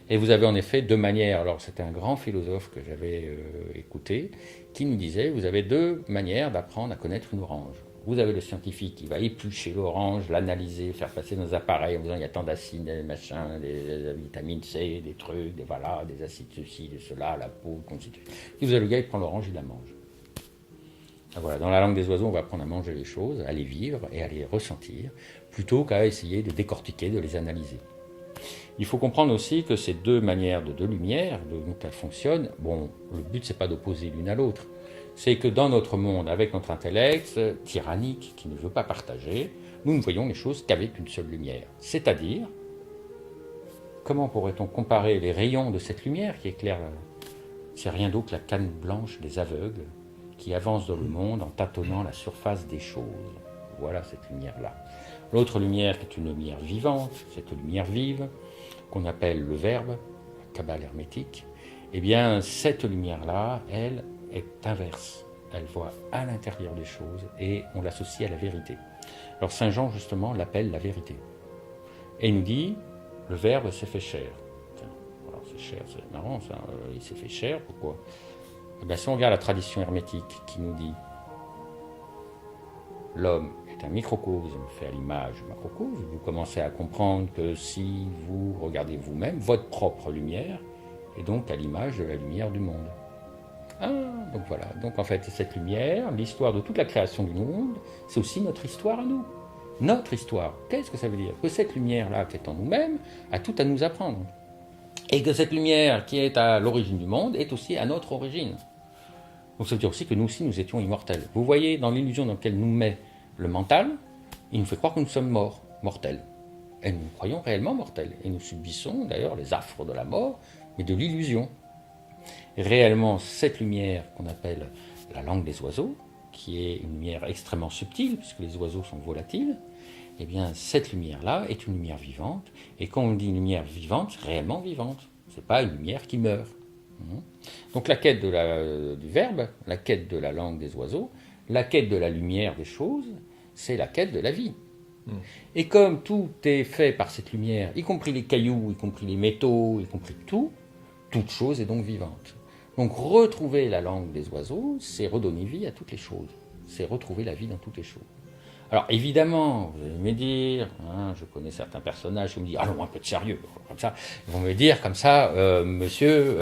Et vous avez en effet deux manières. Alors c'était un grand philosophe que j'avais écouté, qui nous disait, vous avez deux manières d'apprendre à connaître une orange. Vous avez le scientifique qui va éplucher l'orange, l'analyser, faire passer dans des appareils en disant il y a tant d'acides, des machins, des vitamines C, des trucs, des acides ceci, de cela, la peau, constitue. Et vous avez le gars, il prend l'orange, il la mange. Voilà, dans la langue des oiseaux, on va apprendre à manger les choses, à les vivre et à les ressentir, plutôt qu'à essayer de décortiquer, de les analyser. Il faut comprendre aussi que ces deux manières de deux lumières, dont elles fonctionnent, bon, le but c'est pas d'opposer l'une à l'autre, c'est que dans notre monde, avec notre intellect tyrannique qui ne veut pas partager, nous ne voyons les choses qu'avec une seule lumière. C'est-à-dire, comment pourrait-on comparer les rayons de cette lumière qui éclaire, c'est rien d'autre que la canne blanche des aveugles qui avance dans le monde en tâtonnant la surface des choses. Voilà cette lumière-là. L'autre lumière qui est une lumière vivante, cette lumière vive, qu'on appelle le Verbe, la Kabbale hermétique, eh bien cette lumière-là, elle est inverse. Elle voit à l'intérieur des choses et on l'associe à la vérité. Alors Saint Jean justement l'appelle la vérité. Et il nous dit, le Verbe s'est fait chair. Alors c'est chair, c'est marrant ça, il s'est fait chair, pourquoi ? Eh bien, si on regarde la tradition hermétique qui nous dit l'homme est un microcosme fait à l'image du macrocosme, vous commencez à comprendre que si vous regardez vous-même, votre propre lumière est donc à l'image de la lumière du monde. Ah, donc voilà. Donc en fait, cette lumière, l'histoire de toute la création du monde, c'est aussi notre histoire à nous. Notre histoire. Qu'est-ce que ça veut dire ? Que cette lumière-là qui est en nous-mêmes a tout à nous apprendre. Et que cette lumière qui est à l'origine du monde est aussi à notre origine. Donc ça veut dire aussi que nous aussi, nous étions immortels. Vous voyez, dans l'illusion dans laquelle nous met le mental, il nous fait croire que nous sommes morts, mortels. Et nous croyons réellement mortels. Et nous subissons d'ailleurs les affres de la mort, mais de l'illusion. Et réellement, cette lumière qu'on appelle la langue des oiseaux, qui est une lumière extrêmement subtile, puisque les oiseaux sont volatiles, eh bien, cette lumière-là est une lumière vivante. Et quand on dit une lumière vivante, réellement vivante. Ce n'est pas une lumière qui meurt. Donc la quête du Verbe, la quête de la langue des oiseaux, la quête de la lumière des choses, c'est la quête de la vie. Et comme tout est fait par cette lumière, y compris les cailloux, y compris les métaux, y compris tout, toute chose est donc vivante. Donc retrouver la langue des oiseaux, c'est redonner vie à toutes les choses. C'est retrouver la vie dans toutes les choses. Alors évidemment, vous allez me dire, je connais certains personnages qui me disent « Allons, un peu de sérieux », comme ça. Ils vont me dire comme ça, monsieur,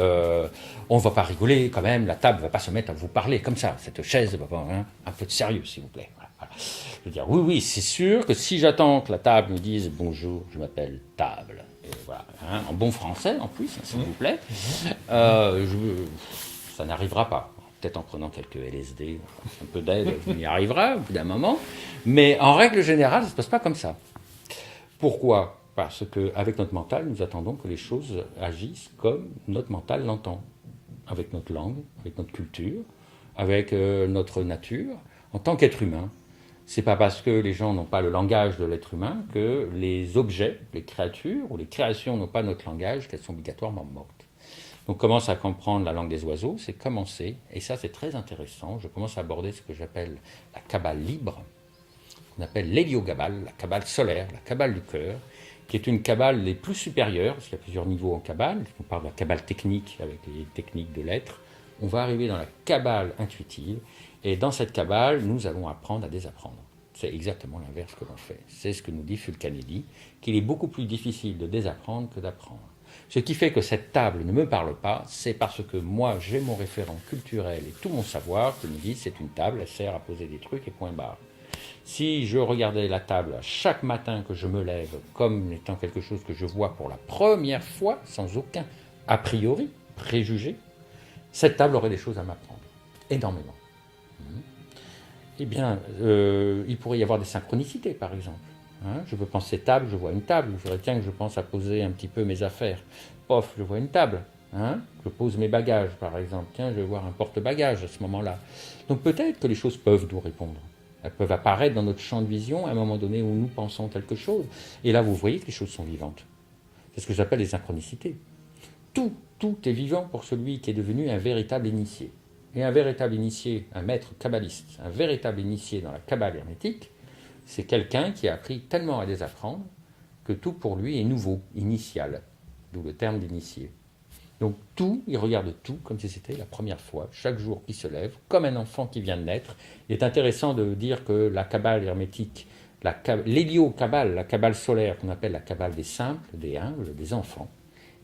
on ne va pas rigoler quand même, la table ne va pas se mettre à vous parler comme ça, cette chaise va pas, un peu de sérieux s'il vous plaît. Voilà. Je veux dire, oui, c'est sûr que si j'attends que la table me dise « Bonjour, je m'appelle table », et voilà, en bon français en plus, s'il vous plaît, ça n'arrivera pas. Peut-être en prenant quelques LSD, un peu d'aide, on y arrivera au bout d'un moment. Mais en règle générale, ça ne se passe pas comme ça. Pourquoi ? Parce qu'avec notre mental, nous attendons que les choses agissent comme notre mental l'entend. Avec notre langue, avec notre culture, avec notre nature. En tant qu'être humain, ce n'est pas parce que les gens n'ont pas le langage de l'être humain que les objets, les créatures ou les créations n'ont pas notre langage, qu'elles sont obligatoirement mortes. Donc, commence à comprendre la langue des oiseaux, c'est commencer, et ça c'est très intéressant, je commence à aborder ce que j'appelle la Kabbale libre, qu'on appelle l'héliogabale, la Kabbale solaire, la Kabbale du cœur, qui est une Kabbale les plus supérieures, parce qu'il y a plusieurs niveaux en Kabbale, on parle de la Kabbale technique avec les techniques de l'être, on va arriver dans la Kabbale intuitive, et dans cette Kabbale, nous allons apprendre à désapprendre. C'est exactement l'inverse que l'on fait. C'est ce que nous dit Fulcanelli, qu'il est beaucoup plus difficile de désapprendre que d'apprendre. Ce qui fait que cette table ne me parle pas, c'est parce que moi, j'ai mon référent culturel et tout mon savoir qui me dit c'est une table, elle sert à poser des trucs et point barre. Si je regardais la table chaque matin que je me lève comme étant quelque chose que je vois pour la première fois, sans aucun a priori, préjugé, cette table aurait des choses à m'apprendre, énormément. Eh bien, il pourrait y avoir des synchronicités, par exemple. Je peux penser table, je vois une table. Je dirais, tiens, que je pense à poser un petit peu mes affaires. Pof, je vois une table. Je pose mes bagages, par exemple. Tiens, je vais voir un porte-bagages à ce moment-là. Donc peut-être que les choses peuvent nous répondre. Elles peuvent apparaître dans notre champ de vision à un moment donné où nous pensons quelque chose. Et là, vous voyez que les choses sont vivantes. C'est ce que j'appelle les synchronicités. tout est vivant pour celui qui est devenu un véritable initié. Et un véritable initié, un maître kabbaliste, un véritable initié dans la kabbale hermétique, c'est quelqu'un qui a appris tellement à désapprendre que tout pour lui est nouveau, initial, d'où le terme d'initié. Donc tout, il regarde tout comme si c'était la première fois, chaque jour qu'il se lève, comme un enfant qui vient de naître. Il est intéressant de dire que la kabbale hermétique, l'hélio-kabbale, la kabbale solaire qu'on appelle la kabbale des simples, des humbles, des enfants,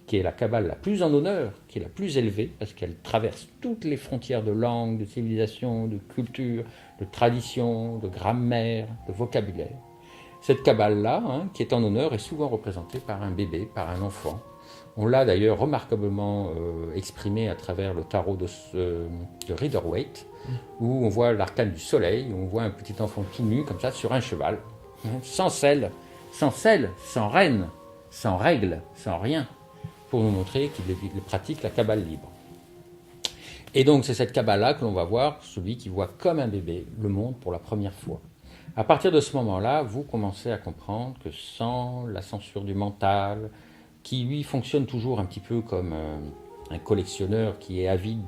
qui est la kabbale la plus en honneur, qui est la plus élevée, parce qu'elle traverse toutes les frontières de langue, de civilisation, de culture, de tradition, de grammaire, de vocabulaire. Cette kabbale-là, qui est en honneur, est souvent représentée par un bébé, par un enfant. On l'a d'ailleurs remarquablement exprimé à travers le tarot de Rider-Waite, où on voit l'arcane du soleil, où on voit un petit enfant tout nu, comme ça, sur un cheval, sans selle, sans reine, sans règle, sans rien, pour nous montrer qu'il pratique la kabbale libre. Et donc c'est cette kabbale-là que l'on va voir, celui qui voit comme un bébé le monde pour la première fois. À partir de ce moment-là, vous commencez à comprendre que sans la censure du mental, qui lui fonctionne toujours un petit peu comme un collectionneur qui est avide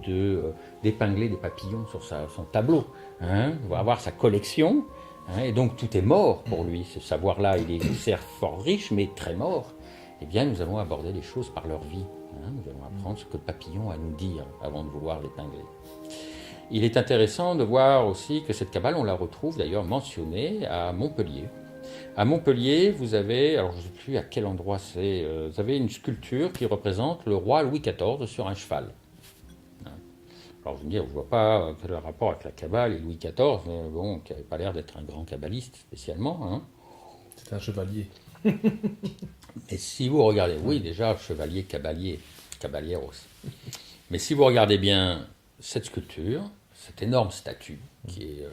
d'épingler des papillons sur son tableau, il va avoir sa collection, et donc tout est mort pour lui. Ce savoir-là, il est certes fort riche, mais très mort. Eh bien, nous allons aborder les choses par leur vie. Nous allons apprendre ce que le papillon a à nous dire avant de vouloir l'épingler. Il est intéressant de voir aussi que cette kabbale, on la retrouve d'ailleurs mentionnée à Montpellier. À Montpellier, vous avez, alors je ne sais plus à quel endroit c'est, vous avez une sculpture qui représente le roi Louis XIV sur un cheval. Alors je veux dire, je ne vois pas quel est le rapport avec la kabbale et Louis XIV, mais bon, qui n'avait pas l'air d'être un grand kabbaliste spécialement. C'est un chevalier. Mais si vous regardez, oui déjà, chevalier, caballeros. Mais si vous regardez bien cette sculpture, cette énorme statue qui est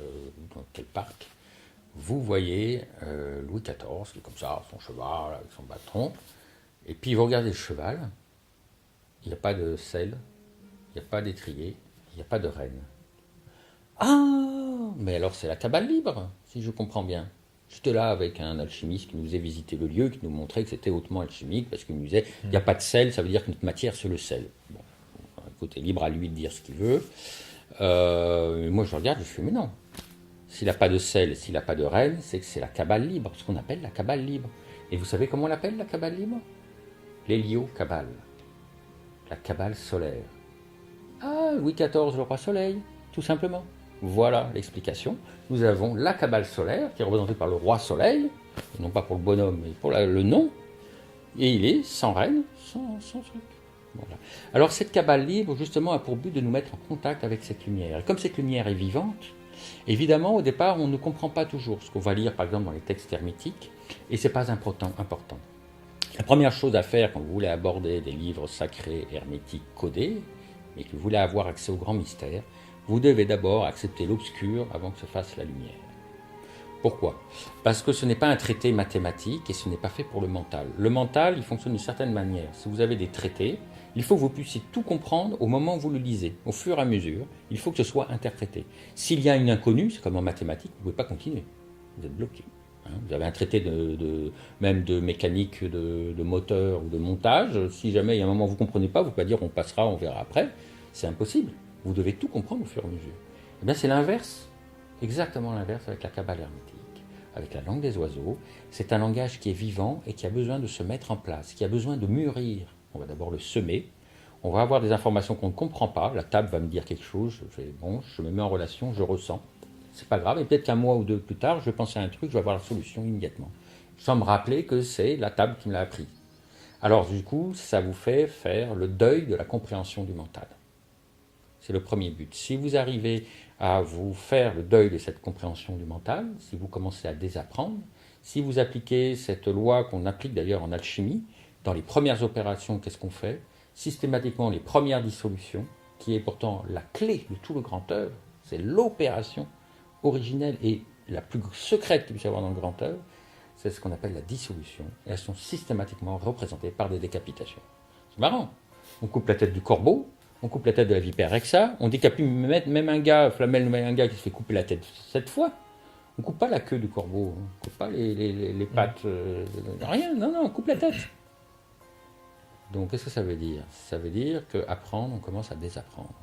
dans quel parc, vous voyez Louis XIV qui est comme ça, son cheval avec son bâton, et puis vous regardez le cheval, il n'y a pas de selle, il n'y a pas d'étrier, il n'y a pas de reine. Ah, mais alors c'est la kabbale libre, si je comprends bien. J'étais là avec un alchimiste qui nous faisait visiter le lieu, qui nous montrait que c'était hautement alchimique, parce qu'il nous disait, il n'y a pas de sel, ça veut dire que notre matière, c'est le sel. Bon, écoutez, libre à lui de dire ce qu'il veut. Moi, je regarde, je fais, mais non. S'il n'a pas de sel, s'il n'a pas de reine, c'est que c'est la kabbale libre, ce qu'on appelle la kabbale libre. Et vous savez comment on l'appelle, la kabbale libre? L'hélio-kabbale. La kabbale solaire. Ah, Louis XIV, le roi soleil, tout simplement. Voilà l'explication. Nous avons la kabbale solaire, qui est représentée par le roi soleil, non pas pour le bonhomme, mais pour le nom, et il est sans reine, sans truc. Voilà. Alors cette kabbale libre, justement, a pour but de nous mettre en contact avec cette lumière. Et comme cette lumière est vivante, évidemment, au départ, on ne comprend pas toujours ce qu'on va lire, par exemple, dans les textes hermétiques, et ce n'est pas important. La première chose à faire quand vous voulez aborder des livres sacrés hermétiques codés, et que vous voulez avoir accès au grand mystère, vous devez d'abord accepter l'obscur avant que se fasse la lumière. Pourquoi? Parce que ce n'est pas un traité mathématique et ce n'est pas fait pour le mental. Le mental, il fonctionne d'une certaine manière. Si vous avez des traités, il faut que vous puissiez tout comprendre au moment où vous le lisez. Au fur et à mesure, il faut que ce soit interprété. S'il y a une inconnue, c'est comme en mathématiques, vous ne pouvez pas continuer. Vous êtes bloqué. Vous avez un traité même de mécanique de moteur ou de montage. Si jamais il y a un moment où vous ne comprenez pas, vous ne pouvez pas dire on passera, on verra après. C'est impossible. Vous devez tout comprendre au fur et à mesure. Eh bien, c'est l'inverse. Exactement l'inverse avec la kabbale hermétique. Avec la langue des oiseaux, c'est un langage qui est vivant et qui a besoin de se mettre en place, qui a besoin de mûrir. On va d'abord le semer. On va avoir des informations qu'on ne comprend pas. La table va me dire quelque chose. Je me mets en relation, je ressens. C'est pas grave. Et peut-être qu'un mois ou deux plus tard, je vais penser à un truc, je vais avoir la solution immédiatement. Sans me rappeler que c'est la table qui me l'a appris. Alors du coup, ça vous fait faire le deuil de la compréhension du mental. C'est le premier but. Si vous arrivez à vous faire le deuil de cette compréhension du mental, si vous commencez à désapprendre, si vous appliquez cette loi qu'on applique d'ailleurs en alchimie, dans les premières opérations, qu'est-ce qu'on fait? Systématiquement, les premières dissolutions, qui est pourtant la clé de tout le grand œuvre, c'est l'opération originelle et la plus secrète qu'il puisse y avoir dans le grand œuvre, c'est ce qu'on appelle la dissolution. Et elles sont systématiquement représentées par des décapitations. C'est marrant. On coupe la tête du corbeau, on coupe la tête de la vipère Rexa, on décapite même un gars, Flamel, un gars qui se fait couper la tête 7 fois. On ne coupe pas la queue du corbeau, on ne coupe pas les pattes, rien, non, on coupe la tête. Donc, qu'est-ce que ça veut dire? Ça veut dire qu'apprendre, on commence à désapprendre.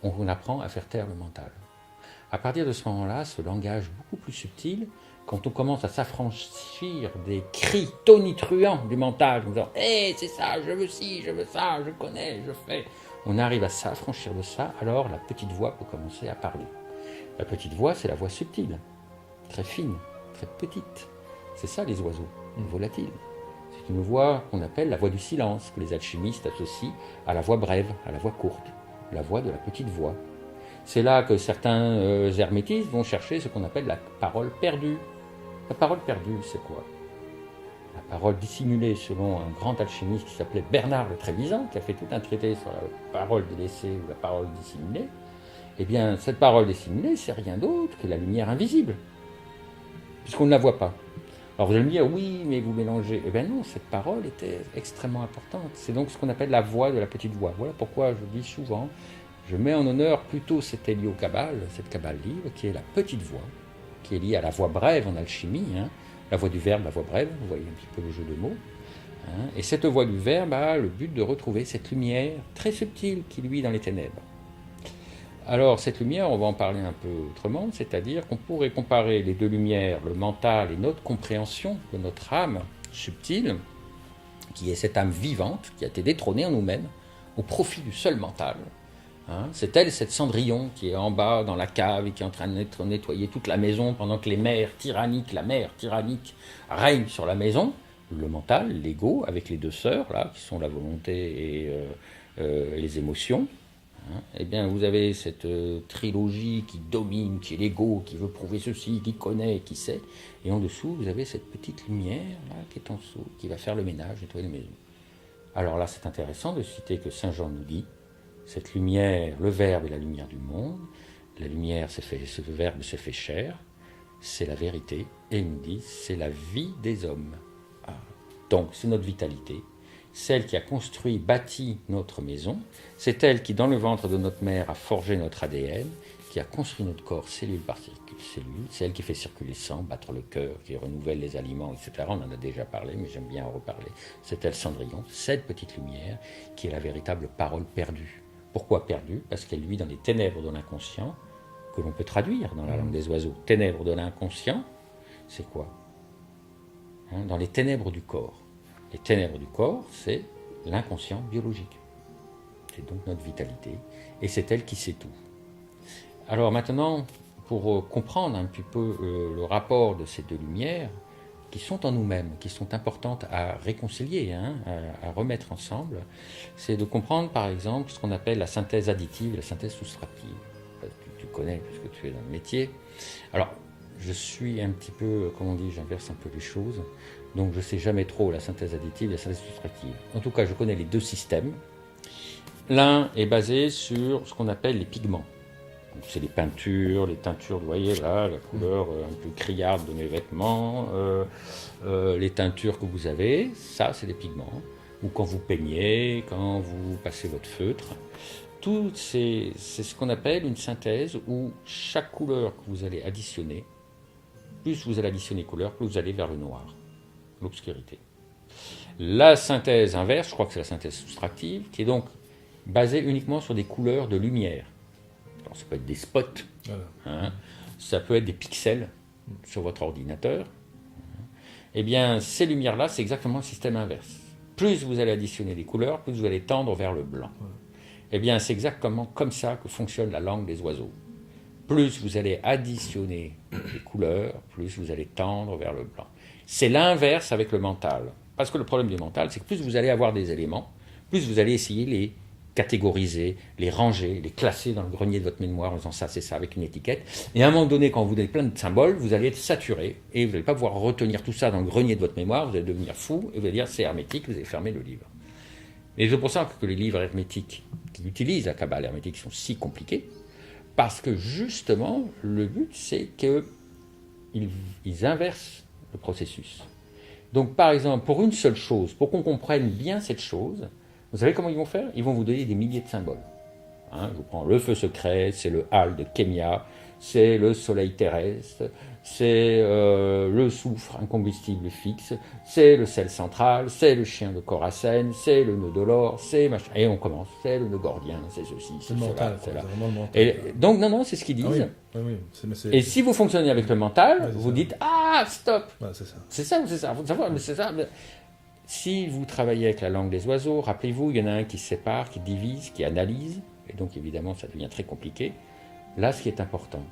On apprend à faire taire le mental. À partir de ce moment-là, ce langage beaucoup plus subtil, quand on commence à s'affranchir des cris tonitruants du mental, en disant hey, c'est ça, je veux ci, je veux ça, je connais, je fais. On arrive à s'affranchir de ça, alors la petite voix peut commencer à parler. La petite voix, c'est la voix subtile, très fine, très petite. C'est ça les oiseaux, volatiles. C'est une voix qu'on appelle la voix du silence, que les alchimistes associent à la voix brève, à la voix courte, la voix de la petite voix. C'est là que certains hermétistes vont chercher ce qu'on appelle la parole perdue. La parole perdue, c'est quoi? La parole dissimulée, selon un grand alchimiste qui s'appelait Bernard de Trévisan, qui a fait tout un traité sur la parole délaissée ou la parole dissimulée. Eh bien, cette parole dissimulée, c'est rien d'autre que la lumière invisible, puisqu'on ne la voit pas. Alors vous allez me dire, oui, mais vous mélangez. Eh bien non, cette parole était extrêmement importante. C'est donc ce qu'on appelle la voix de la petite voix. Voilà pourquoi je dis souvent, je mets en honneur plutôt cette héliocabale, cette cabale libre, qui est la petite voix, qui est liée à la voix brève en alchimie, la voix du verbe, la voix brève, vous voyez un petit peu le jeu de mots. Et cette voix du verbe a le but de retrouver cette lumière très subtile qui luit dans les ténèbres. Alors cette lumière, on va en parler un peu autrement, c'est-à-dire qu'on pourrait comparer les deux lumières, le mental et notre compréhension de notre âme subtile, qui est cette âme vivante, qui a été détrônée en nous-mêmes, au profit du seul mental. C'est elle, cette Cendrillon, qui est en bas dans la cave et qui est en train de nettoyer toute la maison pendant que la mère tyrannique règne sur la maison. Le mental, l'ego, avec les deux sœurs, là, qui sont la volonté et les émotions. Eh bien, vous avez cette trilogie qui domine, qui est l'ego, qui veut prouver ceci, qui connaît, qui sait. Et en dessous, vous avez cette petite lumière là, qui est en dessous, qui va faire le ménage, nettoyer la maison. Alors là, c'est intéressant de citer que Saint Jean nous dit cette lumière, le Verbe est la lumière du monde. La lumière, le Verbe s'est fait chair. C'est la vérité. Et il nous dit, c'est la vie des hommes. Donc, c'est notre vitalité. Celle qui a construit, bâti notre maison. C'est elle qui, dans le ventre de notre mère, a forgé notre ADN, qui a construit notre corps cellule par cellule. C'est elle qui fait circuler le sang, battre le cœur, qui renouvelle les aliments, etc. On en a déjà parlé, mais j'aime bien en reparler. C'est elle, Cendrillon, cette petite lumière, qui est la véritable parole perdue. Pourquoi perdue? Parce qu'elle luit dans les ténèbres de l'inconscient, que l'on peut traduire dans la langue des oiseaux. Ténèbres de l'inconscient, c'est quoi? Dans les ténèbres du corps. Les ténèbres du corps, c'est l'inconscient biologique. C'est donc notre vitalité, et c'est elle qui sait tout. Alors maintenant, pour comprendre un petit peu le rapport de ces deux lumières, qui sont en nous-mêmes, qui sont importantes à réconcilier, à remettre ensemble, c'est de comprendre par exemple ce qu'on appelle la synthèse additive et la synthèse soustractive. Tu connais puisque tu es dans le métier. Alors, je suis un petit peu, comme on dit, j'inverse un peu les choses, donc je ne sais jamais trop la synthèse additive et la synthèse soustractive. En tout cas, je connais les deux systèmes. L'un est basé sur ce qu'on appelle les pigments. C'est les teintures, vous voyez là, la couleur un peu criarde de mes vêtements, les teintures que vous avez, ça c'est des pigments. Ou quand vous peignez, quand vous passez votre feutre. Tout c'est ce qu'on appelle une synthèse où chaque couleur que vous allez additionner, plus vous allez additionner couleur, plus vous allez vers le noir, l'obscurité. La synthèse inverse, je crois que c'est la synthèse soustractive, qui est donc basée uniquement sur des couleurs de lumière. Alors, ça peut être des spots, ça peut être des pixels sur votre ordinateur. Eh bien, ces lumières-là, c'est exactement le système inverse. Plus vous allez additionner des couleurs, plus vous allez tendre vers le blanc. Eh bien, c'est exactement comme ça que fonctionne la langue des oiseaux. Plus vous allez additionner des couleurs, plus vous allez tendre vers le blanc. C'est l'inverse avec le mental. Parce que le problème du mental, c'est que plus vous allez avoir des éléments, plus vous allez essayer les catégoriser, les ranger, les classer dans le grenier de votre mémoire en disant ça, c'est ça, avec une étiquette. Et à un moment donné, quand vous avez plein de symboles, vous allez être saturé et vous n'allez pas pouvoir retenir tout ça dans le grenier de votre mémoire, vous allez devenir fou et vous allez dire c'est hermétique, vous allez fermer le livre. Et c'est pour ça que les livres hermétiques qui utilisent la Kabbale hermétique sont si compliqués, parce que justement, le but, c'est qu'ils inversent le processus. Donc par exemple, pour une seule chose, pour qu'on comprenne bien cette chose, vous savez comment ils vont faire? Ils vont vous donner des milliers de symboles. Hein, je vous prends le feu secret, c'est le hall de Kenya, c'est le soleil terrestre, c'est le soufre, un combustible fixe, c'est le sel central, c'est le chien de Khorassan, c'est le nœud de l'or, c'est machin. Et on commence, c'est le nœud gordien, c'est ceci, c'est le cela, mental, c'est quoi, là. c'est vraiment le mental. Et donc, non, c'est ce qu'ils disent. Ah oui, oui, oui. Et si vous fonctionnez avec le mental, Ouais, c'est vous ça. dites ah stop, Ouais, c'est ça. c'est ça ou c'est ça, faut savoir, mais c'est ça. Mais si vous travaillez avec la langue des oiseaux, rappelez-vous, il y en a un qui sépare, qui divise, qui analyse, et donc évidemment ça devient très compliqué. Là, ce qui est important,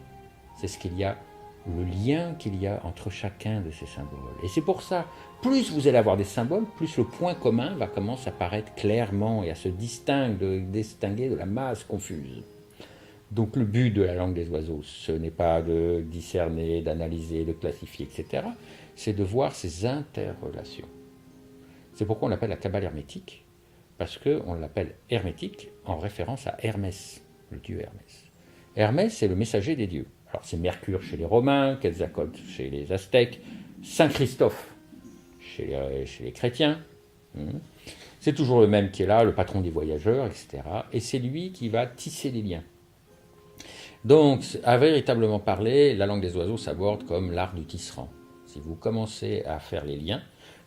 c'est ce qu'il y a, le lien qu'il y a entre chacun de ces symboles. Et c'est pour ça, plus vous allez avoir des symboles, plus le point commun va commencer à apparaître clairement et à se distinguer de la masse confuse. Donc le but de la langue des oiseaux, ce n'est pas de discerner, d'analyser, de classifier, etc. C'est de voir ces interrelations. C'est pourquoi on l'appelle la Kabbale hermétique, parce qu'on l'appelle hermétique en référence à Hermès, le dieu Hermès. Hermès, c'est le messager des dieux. Alors c'est Mercure chez les Romains, Quetzalcoatl chez les Aztèques, Saint Christophe chez les chrétiens. C'est toujours le même qui est là, le patron des voyageurs, etc. Et c'est lui qui va tisser les liens. Donc, à véritablement parler, la langue des oiseaux s'aborde comme l'art du tisserand. Si vous commencez à faire les liens,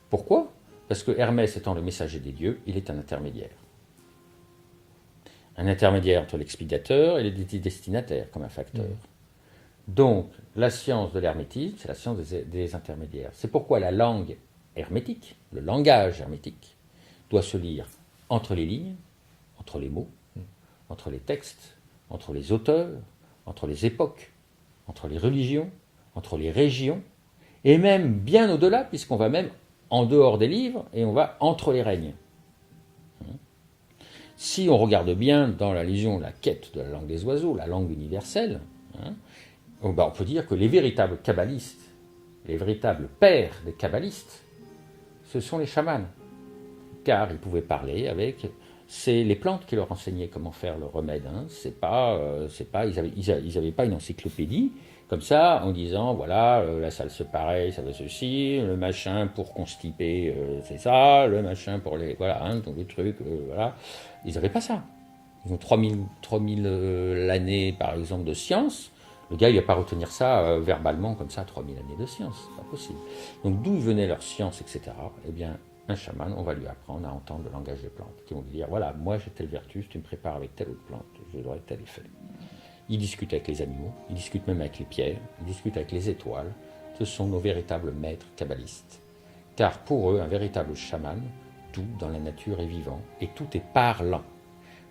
pourquoi ? Parce que Hermès étant le messager des dieux, il est un intermédiaire. Un intermédiaire entre l'expiateur et les destinataires, comme un facteur. Donc, la science de l'hermétisme, c'est la science des intermédiaires. C'est pourquoi la langue hermétique, le langage hermétique, doit se lire entre les lignes, entre les mots, entre les textes, entre les auteurs, entre les époques, entre les religions, entre les régions, et même bien au-delà, puisqu'on va même en dehors des livres, et on va entre les règnes. Si on regarde bien dans l'allusion, la quête de la langue des oiseaux, la langue universelle, on peut dire que les véritables kabbalistes, les véritables pères des kabbalistes, ce sont les chamans, car ils pouvaient parler avec... C'est les plantes qui leur enseignaient comment faire le remède. Ils n'avaient pas une encyclopédie comme ça en disant voilà la salse pareil, ça va ceci, le machin pour constiper c'est ça, le machin pour les donc les trucs voilà. Ils n'avaient pas ça. Ils ont 3000 l'année par exemple de science. Le gars il va pas retenir ça verbalement comme ça 3000 années de science, c'est pas possible. Donc d'où venaient leurs sciences etc. Eh bien un chaman, on va lui apprendre à entendre le langage des plantes, qui vont lui dire, voilà, moi j'ai telle vertu, si tu me prépares avec telle autre plante, j'aurai tel effet. Il discute avec les animaux, il discute même avec les pierres, il discute avec les étoiles. Ce sont nos véritables maîtres kabbalistes. Car pour eux, un véritable chaman, tout dans la nature est vivant, et tout est parlant.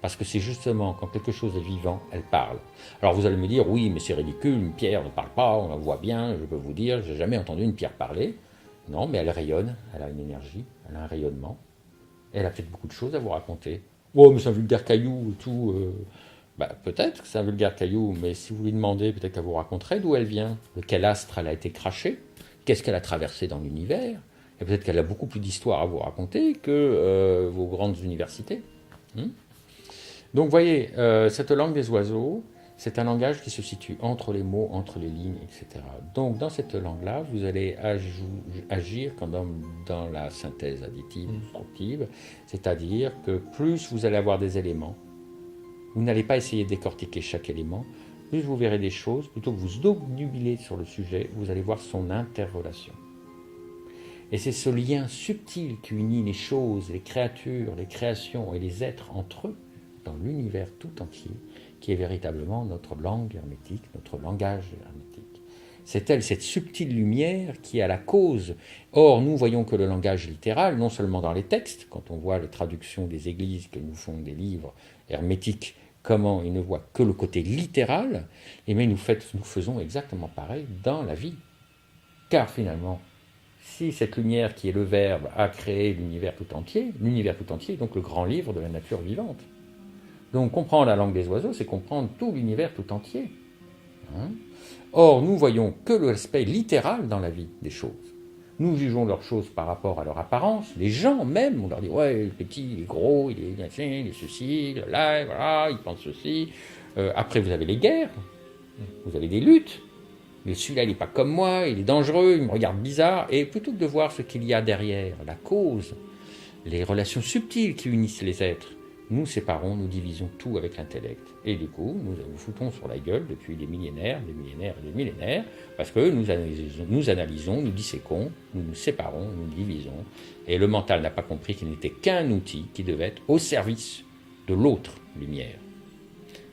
Parce que c'est justement quand quelque chose est vivant, elle parle. Alors vous allez me dire, oui, mais c'est ridicule, une pierre ne parle pas, on la voit bien, je peux vous dire, j'ai jamais entendu une pierre parler. Non, mais elle rayonne, elle a une énergie, elle a un rayonnement. Elle a peut-être beaucoup de choses à vous raconter. Oh, mais c'est un vulgaire caillou et tout. Peut-être que c'est un vulgaire caillou, mais si vous lui demandez, peut-être qu'elle vous raconterait d'où elle vient, de quel astre elle a été crachée, qu'est-ce qu'elle a traversé dans l'univers, et peut-être qu'elle a beaucoup plus d'histoires à vous raconter que vos grandes universités. Donc, vous voyez, cette langue des oiseaux, c'est un langage qui se situe entre les mots, entre les lignes, etc. Donc, dans cette langue-là, vous allez agir comme dans la synthèse additive, constructive, c'est-à-dire que plus vous allez avoir des éléments, vous n'allez pas essayer de décortiquer chaque élément, plus vous verrez des choses, plutôt que vous obnubilez sur le sujet, vous allez voir son interrelation. Et c'est ce lien subtil qui unit les choses, les créatures, les créations et les êtres entre eux, dans l'univers tout entier, qui est véritablement notre langue hermétique, notre langage hermétique. C'est elle, cette subtile lumière, qui a la cause. Or, nous voyons que le langage littéral, non seulement dans les textes, quand on voit les traductions des églises que nous font des livres hermétiques, comment ils ne voient que le côté littéral, mais nous faisons exactement pareil dans la vie. Car finalement, si cette lumière qui est le Verbe a créé l'univers tout entier est donc le grand livre de la nature vivante. Donc comprendre la langue des oiseaux, c'est comprendre tout l'univers tout entier. Or, nous voyons que l'aspect littéral dans la vie des choses. Nous jugeons leurs choses par rapport à leur apparence. Les gens même, on leur dit, ouais, il est petit, il est gros, il est ceci, là, voilà, il pense ceci. Après, vous avez les guerres, vous avez des luttes. Mais celui-là, il n'est pas comme moi, il est dangereux, il me regarde bizarre. Et plutôt que de voir ce qu'il y a derrière, la cause, les relations subtiles qui unissent les êtres, nous séparons, nous divisons tout avec l'intellect. Et du coup, nous nous foutons sur la gueule depuis des millénaires, parce que nous analysons, nous disséquons, nous nous séparons, nous divisons. Et le mental n'a pas compris qu'il n'était qu'un outil qui devait être au service de l'autre lumière.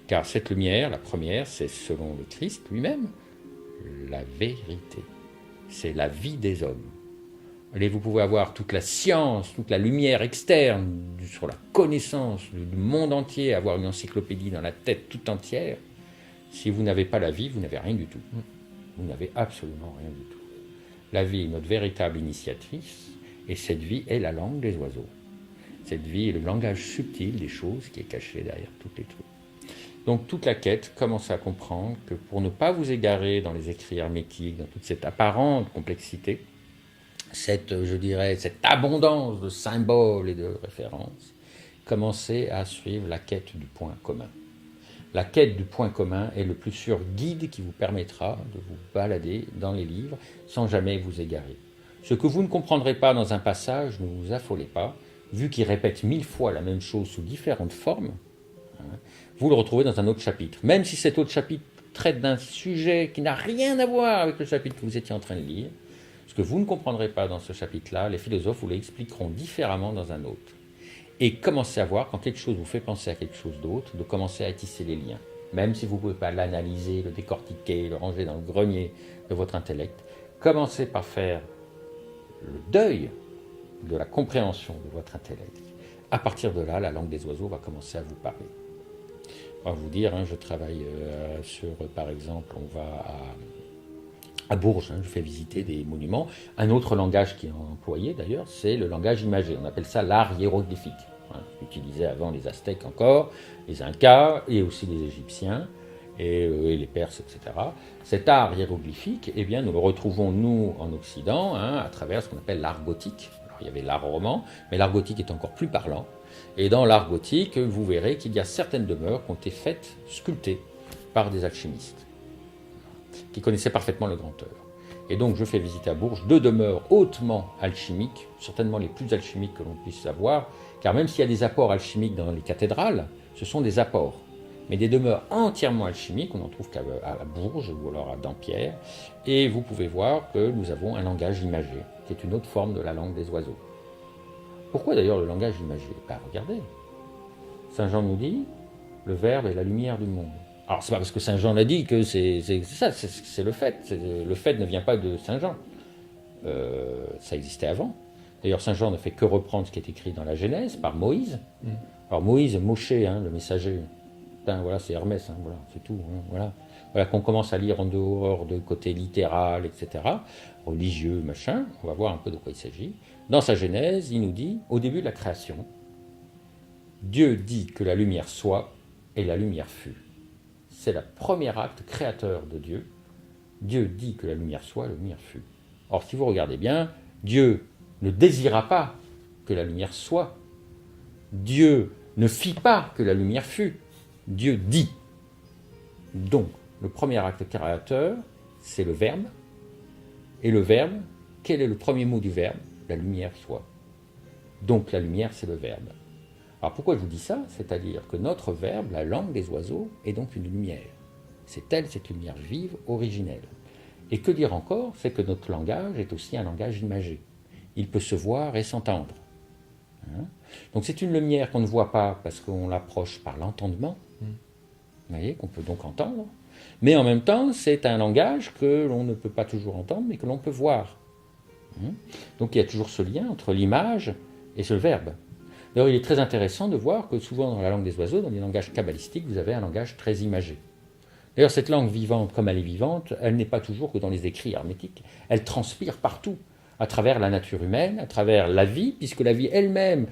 Car cette lumière, la première, c'est selon le Christ lui-même, la vérité. C'est la vie des hommes. Allez, vous pouvez avoir toute la science, toute la lumière externe sur la connaissance du monde entier, avoir une encyclopédie dans la tête toute entière. Si vous n'avez pas la vie, vous n'avez rien du tout. Vous n'avez absolument rien du tout. La vie est notre véritable initiatrice, et cette vie est la langue des oiseaux. Cette vie est le langage subtil des choses qui est caché derrière toutes les trucs. Donc toute la quête, commencez à comprendre que pour ne pas vous égarer dans les écrits hermétiques, dans toute cette apparente complexité, cette abondance de symboles et de références, commencez à suivre la quête du point commun. La quête du point commun est le plus sûr guide qui vous permettra de vous balader dans les livres sans jamais vous égarer. Ce que vous ne comprendrez pas dans un passage, ne vous affolez pas, vu qu'il répète 1000 fois la même chose sous différentes formes, vous le retrouvez dans un autre chapitre. Même si cet autre chapitre traite d'un sujet qui n'a rien à voir avec le chapitre que vous étiez en train de lire, ce que vous ne comprendrez pas dans ce chapitre-là, les philosophes vous l'expliqueront différemment dans un autre. Et commencez à voir, quand quelque chose vous fait penser à quelque chose d'autre, de commencer à tisser les liens. Même si vous ne pouvez pas l'analyser, le décortiquer, le ranger dans le grenier de votre intellect, commencez par faire le deuil de la compréhension de votre intellect. À partir de là, la langue des oiseaux va commencer à vous parler. On va vous dire, je travaille par exemple, on va à Bourges, je fais visiter des monuments. Un autre langage qui est employé d'ailleurs, c'est le langage imagé. On appelle ça l'art hiéroglyphique. Utilisé avant les Aztèques encore, les Incas et aussi les Égyptiens et les Perses, etc. Cet art hiéroglyphique, eh bien, nous le retrouvons nous en Occident à travers ce qu'on appelle l'art gothique. Alors, il y avait l'art roman, mais l'art gothique est encore plus parlant. Et dans l'art gothique, vous verrez qu'il y a certaines demeures qui ont été faites, sculptées par des alchimistes qui connaissaient parfaitement le grand œuvre. Et donc je fais visiter à Bourges 2 demeures hautement alchimiques, certainement les plus alchimiques que l'on puisse avoir, car même s'il y a des apports alchimiques dans les cathédrales, ce sont des apports. Mais des demeures entièrement alchimiques, on n'en trouve qu'à Bourges ou alors à Dampierre, et vous pouvez voir que nous avons un langage imagé, qui est une autre forme de la langue des oiseaux. Pourquoi d'ailleurs le langage imagé ? Regardez, Saint Jean nous dit, le Verbe est la lumière du monde. Alors, c'est pas parce que Saint Jean l'a dit que c'est ça, c'est le fait. Le fait ne vient pas de Saint Jean. Ça existait avant. D'ailleurs, Saint Jean ne fait que reprendre ce qui est écrit dans la Genèse par Moïse. Alors, Moïse, Moshe, le messager, voilà, c'est Hermès, voilà, c'est tout. Voilà qu'on commence à lire en dehors de côté littéral, etc., religieux, machin. On va voir un peu de quoi il s'agit. Dans sa Genèse, il nous dit, au début de la création, Dieu dit que la lumière soit, et la lumière fut. C'est le premier acte créateur de Dieu. Dieu dit que la lumière soit, la lumière fut. Or, si vous regardez bien, Dieu ne désira pas que la lumière soit. Dieu ne fit pas que la lumière fut. Dieu dit. Donc, le premier acte créateur, c'est le Verbe. Et le Verbe, quel est le premier mot du Verbe ? La lumière soit. Donc, la lumière, c'est le Verbe. Alors pourquoi je vous dis ça ? C'est-à-dire que notre verbe, la langue des oiseaux, est donc une lumière. C'est elle, cette lumière vive, originelle. Et que dire encore ? C'est que notre langage est aussi un langage imagé. Il peut se voir et s'entendre. Donc c'est une lumière qu'on ne voit pas parce qu'on l'approche par l'entendement, vous voyez, qu'on peut donc entendre. Mais en même temps, c'est un langage que l'on ne peut pas toujours entendre, mais que l'on peut voir. Donc il y a toujours ce lien entre l'image et ce verbe. D'ailleurs, il est très intéressant de voir que souvent dans la langue des oiseaux, dans les langages kabbalistiques, vous avez un langage très imagé. D'ailleurs, cette langue vivante, comme elle est vivante, elle n'est pas toujours que dans les écrits hermétiques. Elle transpire partout, à travers la nature humaine, à travers la vie, puisque la vie elle-même,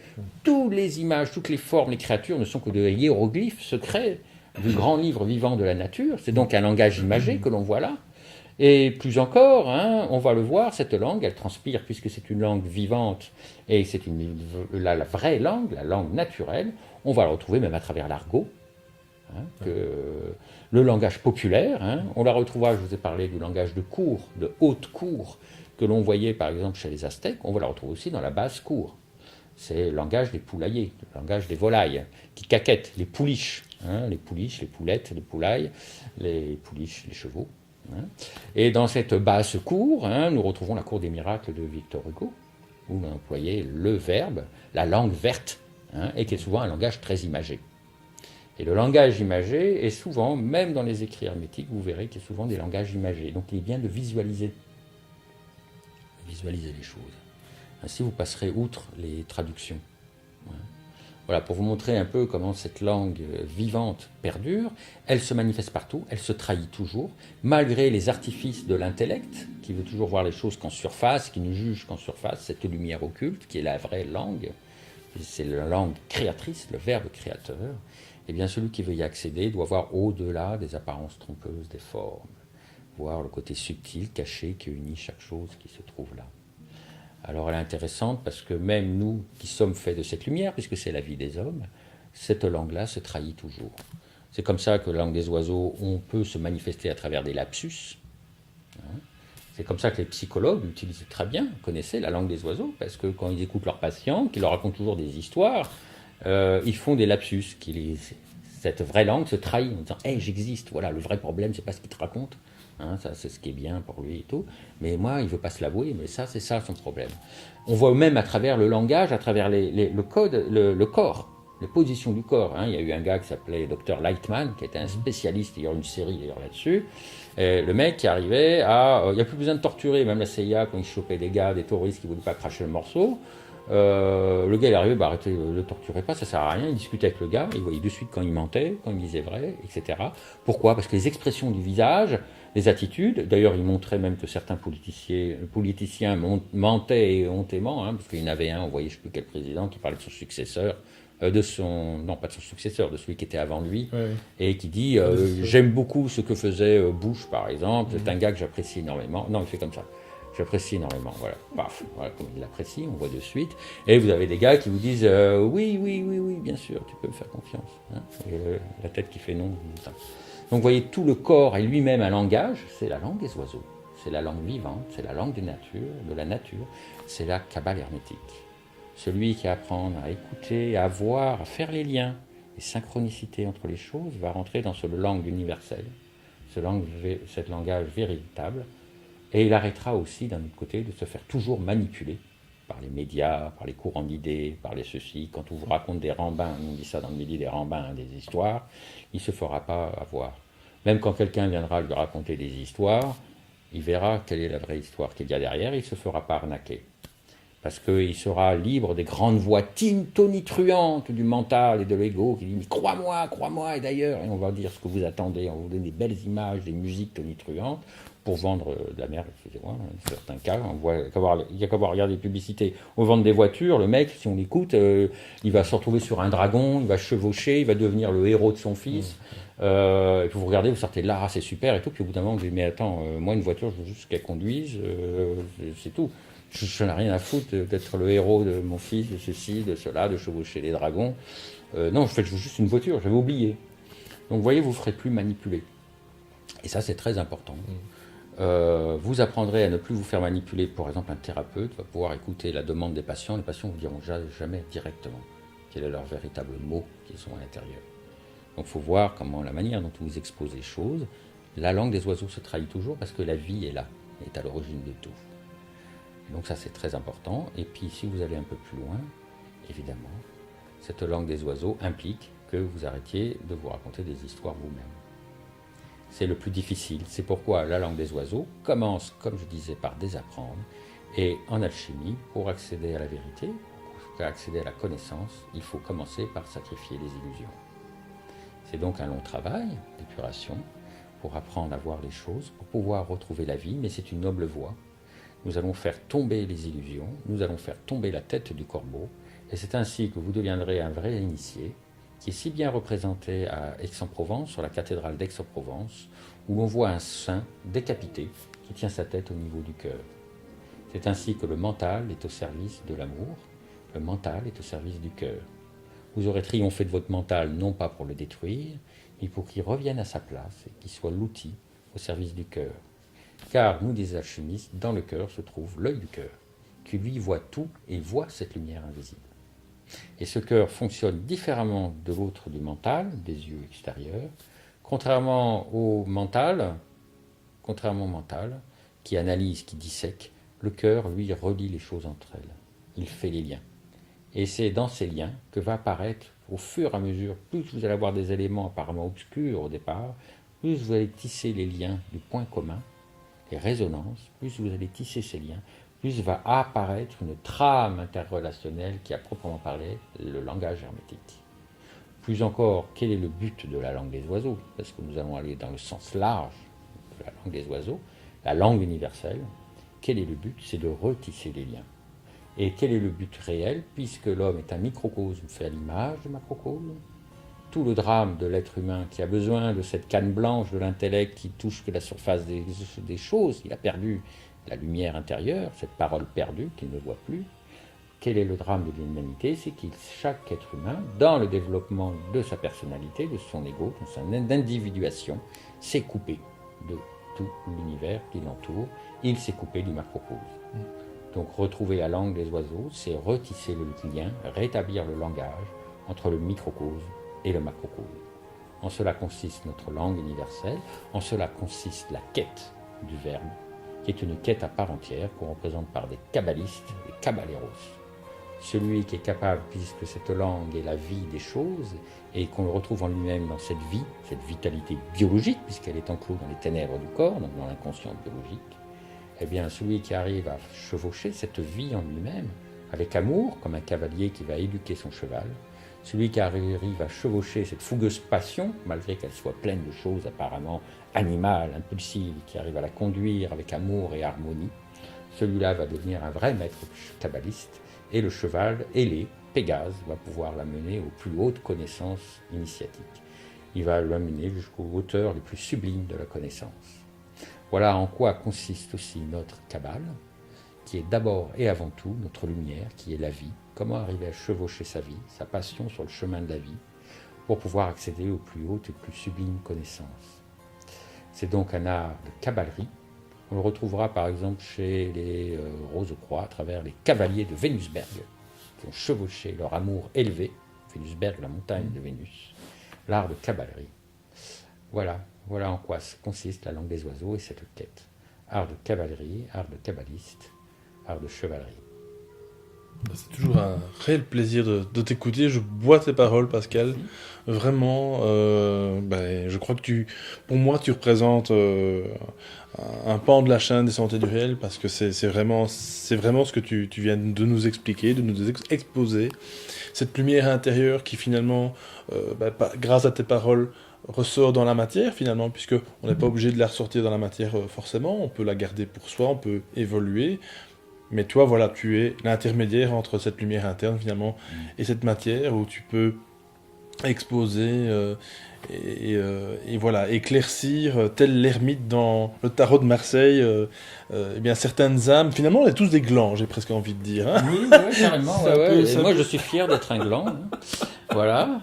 toutes les images, toutes les formes, les créatures ne sont que de hiéroglyphes secrets du grand livre vivant de la nature. C'est donc un langage imagé que l'on voit là. Et plus encore, on va le voir, cette langue, elle transpire puisque c'est une langue vivante et c'est la vraie langue, la langue naturelle. On va la retrouver même à travers l'argot, le langage populaire. On la retrouvera, je vous ai parlé du langage de cour, de haute cour, que l'on voyait par exemple chez les Aztèques. On va la retrouver aussi dans la basse cour. c'est le langage des poulaillers, le langage des volailles, qui caquettent, les pouliches, hein, les pouliches, les poulettes, les poulailles, les pouliches, les chevaux. Hein. Et dans cette basse cour, hein, nous retrouvons la cour des miracles de Victor Hugo, où on employait le verbe, la langue verte, hein, et qui est souvent un langage très imagé. Et le langage imagé est souvent, même dans les écrits hermétiques, vous verrez qu'il y a souvent des langages imagés. Donc il est bien de visualiser les choses. Ainsi, vous passerez outre les traductions. Voilà, pour vous montrer un peu comment cette langue vivante perdure, elle se manifeste partout, elle se trahit toujours, malgré les artifices de l'intellect, qui veut toujours voir les choses qu'en surface, qui ne juge qu'en surface, cette lumière occulte, qui est la vraie langue, c'est la langue créatrice, le verbe créateur. Et bien celui qui veut y accéder doit voir au-delà des apparences trompeuses des formes, voir le côté subtil, caché, qui unit chaque chose qui se trouve là. Alors elle est intéressante parce que même nous qui sommes faits de cette lumière, puisque c'est la vie des hommes, cette langue-là se trahit toujours. C'est comme ça que la langue des oiseaux, on peut se manifester à travers des lapsus. C'est comme ça que les psychologues l'utilisent très bien, connaissaient la langue des oiseaux, parce que quand ils écoutent leurs patients, qui leur racontent toujours des histoires, ils font des lapsus. Cette vraie langue se trahit en disant « Hey, j'existe, voilà, le vrai problème, c'est pas ce qu'il te raconte. » Hein, ça, c'est ce qui est bien pour lui et tout. Mais moi, il ne veut pas se l'avouer, mais ça, c'est ça son problème. On voit même à travers le langage, à travers le code, le corps, les positions du corps. Hein. Il y a eu un gars qui s'appelait Dr. Lightman, qui était un spécialiste, il y a une série d'ailleurs là-dessus. Et le mec qui arrivait à... il n'y a plus besoin de torturer, même la CIA, quand il chopait des gars, des terroristes qui ne voulaient pas cracher le morceau. Le gars il arrivait, bah arrêtez, le torturez pas, ça sert à rien. Il discutait avec le gars, il voyait de suite quand il mentait, quand il disait vrai, etc. Pourquoi ? Parce que les expressions du visage, les attitudes, d'ailleurs il montrait même que certains politiciens mentaient et hontément, hein, parce qu'il y en avait un, on voyait je ne sais plus quel président, qui parlait de son successeur, non pas de son successeur, de celui qui était avant lui, et qui dit j'aime beaucoup ce que faisait Bush par exemple, c'est un gars que j'apprécie énormément. Non, il fait comme ça. J'apprécie énormément, voilà. Paf, voilà, comme il l'apprécie, on voit de suite. Et vous avez des gars qui vous disent oui, bien sûr, tu peux me faire confiance. Hein. Et la tête qui fait non. Donc vous voyez, tout le corps est lui-même un langage, c'est la langue des oiseaux. C'est la langue vivante, c'est la langue de la nature, c'est la Kabbale hermétique. Celui qui apprend à écouter, à voir, à faire les liens, les synchronicités entre les choses, va rentrer dans cette langue universelle, cet langage véritable. Et il arrêtera aussi, d'un autre côté, de se faire toujours manipuler par les médias, par les courants d'idées, par les ceci. Quand on vous raconte des rambins, on dit ça dans le midi, des rambins, hein, des histoires, il ne se fera pas avoir. Même quand quelqu'un viendra lui raconter des histoires, il verra quelle est la vraie histoire qu'il y a derrière, il ne se fera pas arnaquer. Parce qu'il sera libre des grandes voix tonitruantes du mental et de l'ego qui dit « mais crois-moi, et d'ailleurs », et on va dire ce que vous attendez, on vous donne des belles images, des musiques tonitruantes, pour vendre de la merde, excusez-moi, dans certains cas, il n'y a qu'à voir regarder les publicités. On vend des voitures, le mec, si on l'écoute, il va se retrouver sur un dragon, il va chevaucher, il va devenir le héros de son fils. Et puis vous regardez, vous sortez de là, c'est super et tout, puis au bout d'un moment, vous dites, mais attends, moi une voiture, je veux juste qu'elle conduise, c'est tout. Je n'ai rien à foutre d'être le héros de mon fils, de ceci, de cela, de chevaucher les dragons. Non, je veux juste une voiture, j'avais oublié. Donc vous voyez, vous ne ferez plus manipuler. Et ça, c'est très important. Vous apprendrez à ne plus vous faire manipuler. Par exemple, un thérapeute va pouvoir écouter la demande des patients. Les patients ne vous diront jamais directement quel est leur véritable mot qu'ils sont à l'intérieur. Donc il faut voir comment la manière dont vous exposez les choses. La langue des oiseaux se trahit toujours parce que la vie est là, est à l'origine de tout. Et donc ça, c'est très important. Et puis si vous allez un peu plus loin, évidemment, cette langue des oiseaux implique que vous arrêtiez de vous raconter des histoires vous-même. C'est le plus difficile. C'est pourquoi la langue des oiseaux commence, comme je disais, par désapprendre. Et en alchimie, pour accéder à la vérité, pour accéder à la connaissance, il faut commencer par sacrifier les illusions. C'est donc un long travail d'épuration pour apprendre à voir les choses, pour pouvoir retrouver la vie, mais c'est une noble voie. Nous allons faire tomber les illusions, nous allons faire tomber la tête du corbeau, et c'est ainsi que vous deviendrez un vrai initié, qui est si bien représenté à Aix-en-Provence, sur la cathédrale d'Aix-en-Provence, où on voit un saint décapité qui tient sa tête au niveau du cœur. C'est ainsi que le mental est au service de l'amour, le mental est au service du cœur. Vous aurez triomphé de votre mental, non pas pour le détruire, mais pour qu'il revienne à sa place et qu'il soit l'outil au service du cœur. Car nous, des alchimistes, dans le cœur se trouve l'œil du cœur, qui lui voit tout et voit cette lumière invisible. Et ce cœur fonctionne différemment de l'autre du mental, des yeux extérieurs, contrairement au mental, qui analyse, qui dissèque. Le cœur, lui, relie les choses entre elles. Il fait les liens. Et c'est dans ces liens que va apparaître, au fur et à mesure, plus vous allez avoir des éléments apparemment obscurs au départ, plus vous allez tisser les liens du point commun, les résonances, plus vous allez tisser ces liens, plus va apparaître une trame interrelationnelle qui, à proprement parler, le langage hermétique. Plus encore, quel est le but de la langue des oiseaux? Parce que nous allons aller dans le sens large de la langue des oiseaux, la langue universelle. Quel est le but? C'est de retisser les liens. Et quel est le but réel? Puisque l'homme est un microcosme fait à l'image du macrocosme, tout le drame de l'être humain qui a besoin de cette canne blanche de l'intellect qui touche que la surface des choses, il a perdu la lumière intérieure, cette parole perdue qu'il ne voit plus. Quel est le drame de l'humanité? C'est que chaque être humain, dans le développement de sa personnalité, de son ego, de son individuation, s'est coupé de tout l'univers qui l'entoure. Il s'est coupé du macrocosme. Donc retrouver la langue des oiseaux, c'est retisser le lien, rétablir le langage entre le microcosme et le macrocosme. En cela consiste notre langue universelle, en cela consiste la quête du Verbe, qui est une quête à part entière qu'on représente par des kabbalistes, des caballeros. Celui qui est capable, puisque cette langue est la vie des choses, et qu'on le retrouve en lui-même dans cette vie, cette vitalité biologique, puisqu'elle est enclose dans les ténèbres du corps, donc dans l'inconscient biologique, eh bien celui qui arrive à chevaucher cette vie en lui-même, avec amour, comme un cavalier qui va éduquer son cheval, celui qui arrive à chevaucher cette fougueuse passion, malgré qu'elle soit pleine de choses apparemment animales, impulsives, qui arrive à la conduire avec amour et harmonie, celui-là va devenir un vrai maître kabbaliste, et le cheval ailé, Pégase, va pouvoir l'amener aux plus hautes connaissances initiatiques. Il va l'amener jusqu'aux hauteurs les plus sublimes de la connaissance. Voilà en quoi consiste aussi notre Kabbale, qui est d'abord et avant tout notre lumière, qui est la vie. Comment arriver à chevaucher sa vie, sa passion sur le chemin de la vie, pour pouvoir accéder aux plus hautes et plus sublimes connaissances. C'est donc un art de caballerie. On le retrouvera par exemple chez les Rose-Croix à travers les cavaliers de Vénusberg, qui ont chevauché leur amour élevé, Vénusberg, la montagne de Vénus, l'art de caballerie. Voilà en quoi consiste la langue des oiseaux et cette quête. Art de cavalerie, art de kabbaliste, art de chevalerie. C'est toujours un réel plaisir de t'écouter. Je bois tes paroles, Pascal. Vraiment, je crois que pour moi, tu représentes un pan de la chaîne des sentiers du réel, parce que c'est vraiment ce que tu viens de nous expliquer, de nous exposer. Cette lumière intérieure qui finalement, grâce à tes paroles, ressort dans la matière finalement, puisque on n'est pas obligé de la ressortir dans la matière forcément. On peut la garder pour soi, on peut évoluer. Mais toi, voilà, tu es l'intermédiaire entre cette lumière interne, finalement, et cette matière où tu peux exposer et voilà, éclaircir, tel l'ermite dans le tarot de Marseille, eh bien, certaines âmes. Finalement, on est tous des glands, j'ai presque envie de dire. Hein. Oui, carrément. Moi, je suis fier d'être un gland. Hein. Voilà.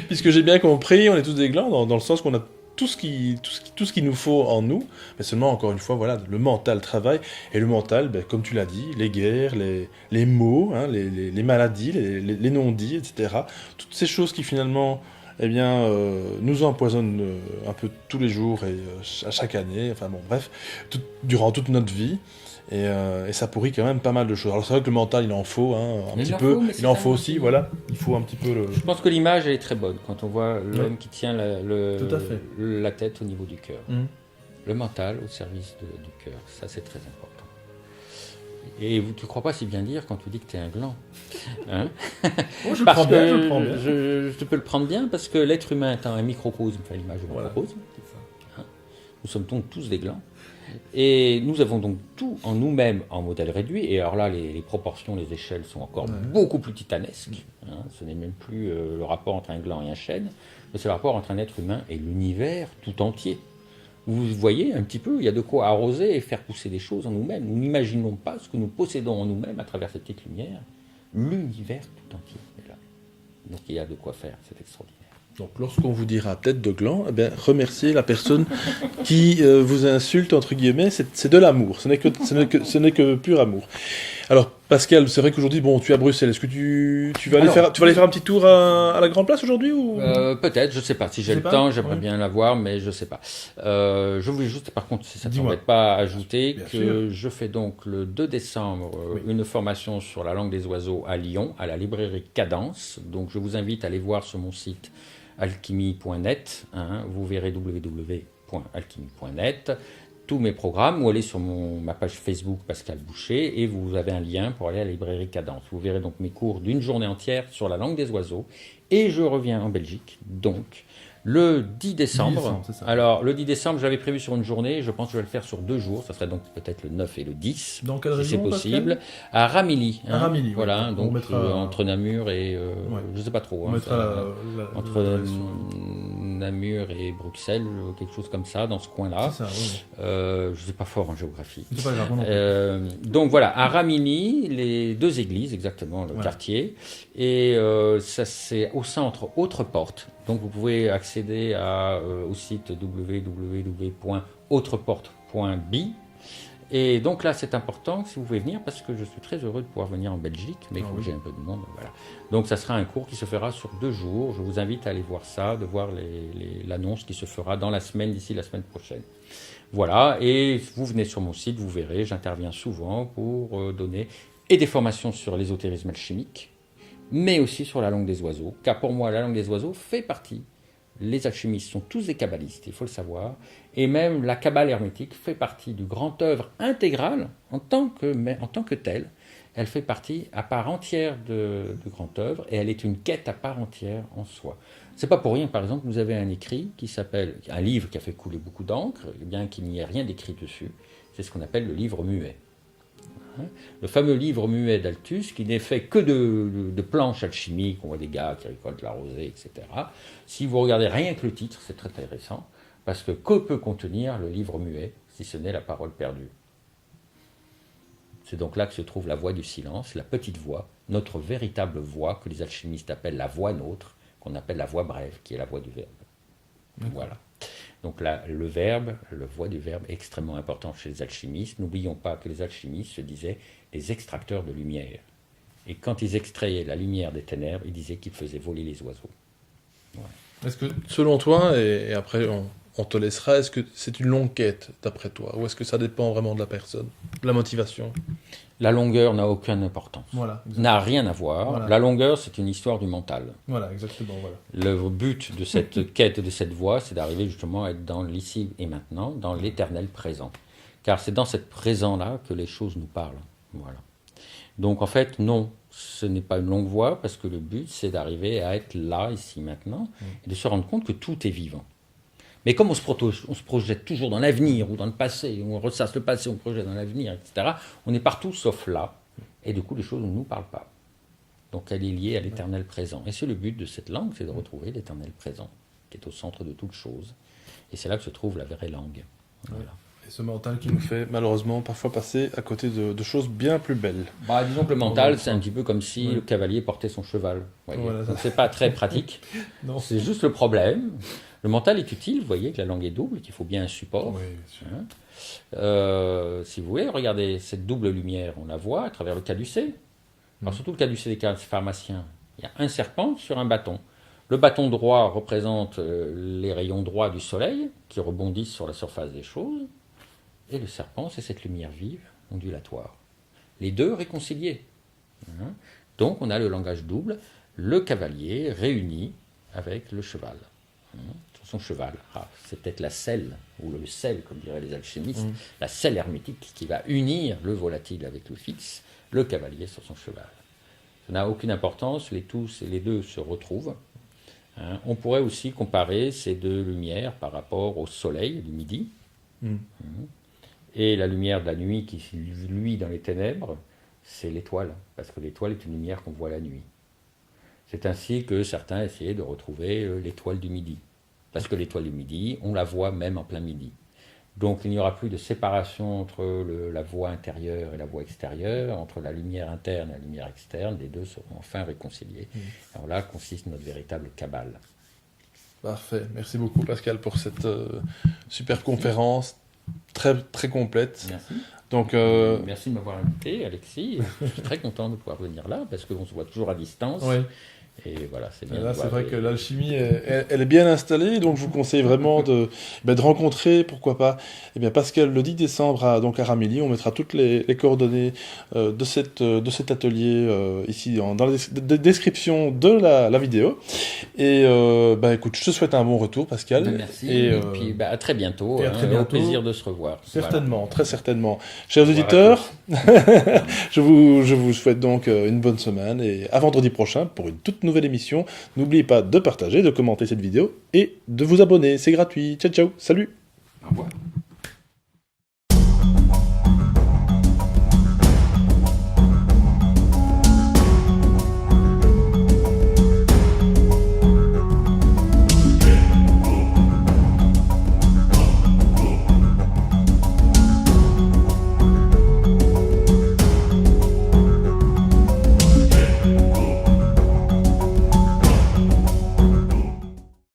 Puisque j'ai bien compris, on est tous des glands, dans le sens qu'on a tout ce qu'il nous faut en nous, mais seulement, encore une fois, voilà, le mental travaille, et le mental, comme tu l'as dit, les guerres, les maux, hein, les maladies, les non-dits, etc., toutes ces choses qui finalement, eh bien, nous empoisonnent un peu tous les jours, et à chaque année, enfin bon, bref, durant toute notre vie, et ça pourrit quand même pas mal de choses. Alors c'est vrai que le mental, il en faut un petit peu, il en faut aussi, voilà, il faut un petit peu le... Je pense que l'image est très bonne quand on voit l'homme qui tient Tout à fait. la tête au niveau du cœur. Le mental au service du cœur, ça c'est très important. Et tu ne crois pas si bien dire quand tu dis que tu es un gland. Hein? Je prends bien. Je peux le prendre bien parce que l'être humain étant un microcosme, enfin l'image du microcosme, hein, nous sommes donc tous des glands. Et nous avons donc tout en nous-mêmes en modèle réduit, et alors là les proportions, les échelles sont encore beaucoup plus titanesques, hein. Ce n'est même plus le rapport entre un gland et un chêne, mais c'est le rapport entre un être humain et l'univers tout entier. Vous voyez un petit peu, il y a de quoi arroser et faire pousser des choses en nous-mêmes. Nous n'imaginons pas ce que nous possédons en nous-mêmes à travers cette petite lumière. L'univers tout entier est là. Donc il y a de quoi faire, c'est extraordinaire. Donc lorsqu'on vous dira tête de gland, eh bien, remerciez la personne qui vous insulte, entre guillemets, c'est de l'amour, ce n'est que pur amour. Alors, Pascal, c'est vrai qu'aujourd'hui, bon, tu es à Bruxelles. Est-ce que tu vas aller Alors, tu vas aller faire un petit tour à la Grande Place aujourd'hui ou... Peut-être, je sais pas. Si j'ai le temps, j'aimerais bien l'avoir, mais je sais pas. Je voulais juste, par contre, si ça ne t'embête pas, ajouter que je fais donc le 2 décembre une formation sur la langue des oiseaux à Lyon, à la librairie Cadence. Donc, je vous invite à aller voir sur mon site alchimie.net. Vous verrez www.alchimie.net. Tous mes programmes, ou allez sur ma page Facebook Pascal Boucher et vous avez un lien pour aller à la librairie Cadence. Vous verrez donc mes cours d'une journée entière sur la langue des oiseaux et je reviens en Belgique donc le 10 décembre. Alors le 10 décembre, j'avais prévu sur une journée, je pense que je vais le faire sur 2 jours, ça serait donc peut-être le 9 et le 10. Dans quelle si région, c'est possible. Pascal à Ramilly. À Ramilly, voilà, donc mettra... entre Namur et je sais pas trop. Entre Namur et Bruxelles, quelque chose comme ça, dans ce coin-là. C'est ça, oui. Je ne suis pas fort en géographie. C'est pas grave, donc voilà, à Ramilly, les 2 églises, exactement, le quartier. Et ça, c'est au centre Autre Porte. Donc vous pouvez accéder au site www.autreporte.be. Et donc là, c'est important si vous pouvez venir, parce que je suis très heureux de pouvoir venir en Belgique, mais il faut que j'ai un peu de monde. Voilà. Donc ça sera un cours qui se fera sur 2 jours. Je vous invite à aller voir ça, de voir l'annonce qui se fera dans la semaine, d'ici la semaine prochaine. Voilà, et vous venez sur mon site, vous verrez, j'interviens souvent pour donner et des formations sur l'ésotérisme alchimique, mais aussi sur la langue des oiseaux, car pour moi, la langue des oiseaux fait partie. Les alchimistes sont tous des kabbalistes, il faut le savoir, et même la Kabbale hermétique fait partie du grand œuvre intégral en tant que telle. Elle fait partie à part entière du grand œuvre, et elle est une quête à part entière en soi. C'est pas pour rien, par exemple, vous avez un livre qui a fait couler beaucoup d'encre, et bien qu'il n'y ait rien d'écrit dessus. C'est ce qu'on appelle le livre muet. Le fameux livre muet d'Althus, qui n'est fait que de planches alchimiques, on voit des gars qui récoltent la rosée, etc. Si vous regardez rien que le titre, c'est très intéressant, parce que peut contenir le livre muet, si ce n'est la parole perdue? C'est donc là que se trouve la voix du silence, la petite voix, notre véritable voix, que les alchimistes appellent la voix nôtre, qu'on appelle la voix brève, qui est la voix du verbe. Voilà. Donc là, la voix du verbe est extrêmement important chez les alchimistes. N'oublions pas que les alchimistes se disaient les extracteurs de lumière. Et quand ils extrayaient la lumière des ténèbres, ils disaient qu'ils faisaient voler les oiseaux. Voilà. Est-ce que, selon toi, et après on te laissera, est-ce que c'est une longue quête, d'après toi, ou est-ce que ça dépend vraiment de la personne, de la motivation? La longueur n'a aucune importance. Voilà, n'a rien à voir. Voilà. La longueur, c'est une histoire du mental. Voilà, exactement. Voilà. Le but de cette quête, de cette voie, c'est d'arriver justement à être dans l'ici et maintenant, dans l'éternel présent. Car c'est dans cette présent-là que les choses nous parlent. Voilà. Donc en fait, non, ce n'est pas une longue voie, parce que le but, c'est d'arriver à être là, ici, maintenant, et de se rendre compte que tout est vivant. Mais comme on se projette toujours dans l'avenir ou dans le passé, on ressasse le passé, on projette dans l'avenir, etc., on est partout sauf là. Et du coup, les choses ne nous parlent pas. Donc elle est liée à l'éternel présent. Et c'est le but de cette langue, c'est de retrouver l'éternel présent, qui est au centre de toute chose. Et c'est là que se trouve la vraie langue. Voilà. Et ce mental qui nous fait malheureusement parfois passer à côté de choses bien plus belles. Disons que le mental, c'est un petit peu comme si le cavalier portait son cheval. Voilà, donc c'est pas très pratique. Non. C'est juste le problème. Le mental est utile, vous voyez que la langue est double, qu'il faut bien un support. Oui, bien sûr. Si vous voulez, regardez cette double lumière, on la voit à travers le caducée. Alors surtout le caducée des pharmaciens, il y a un serpent sur un bâton. Le bâton droit représente les rayons droits du soleil qui rebondissent sur la surface des choses. Et le serpent, c'est cette lumière vive, ondulatoire. Les deux réconciliés. Donc on a le langage double, le cavalier réuni avec le cheval. Sur son cheval. C'est peut-être la selle, ou le sel, comme diraient les alchimistes, la selle hermétique qui va unir le volatile avec le fixe, le cavalier sur son cheval. Ça n'a aucune importance, les deux se retrouvent. On pourrait aussi comparer ces deux lumières par rapport au soleil du midi, et la lumière de la nuit qui luit dans les ténèbres, c'est l'étoile, parce que l'étoile est une lumière qu'on voit la nuit. C'est ainsi que certains essayaient de retrouver l'étoile du midi. Parce que l'étoile du midi, on la voit même en plein midi. Donc il n'y aura plus de séparation entre la voie intérieure et la voie extérieure, entre la lumière interne et la lumière externe, les deux seront enfin réconciliés. Alors là consiste notre véritable Kabbale. Parfait, merci beaucoup Pascal pour cette super conférence, très, très complète. Merci. Donc, Merci de m'avoir invité, Alexis. Je suis très content de pouvoir venir là, parce qu'on se voit toujours à distance. ouais. Et voilà, c'est bien. Là, de c'est voir vrai les- que l'alchimie, elle est bien installée, donc je vous conseille vraiment de rencontrer, pourquoi pas, Pascal le 10 décembre donc à Ramilly. On mettra toutes les coordonnées de cet atelier ici dans la description de la vidéo. Et écoute, je te souhaite un bon retour, Pascal. Merci. Et, Et puis à très bientôt. et à très Au bientôt. plaisir de se revoir. Certainement, très certainement. Chers Voilà. auditeurs, je vous souhaite donc une bonne semaine et à vendredi prochain pour une toute nouvelle émission. N'oubliez pas de partager, de commenter cette vidéo et de vous abonner, c'est gratuit. Ciao ciao, salut. Au revoir.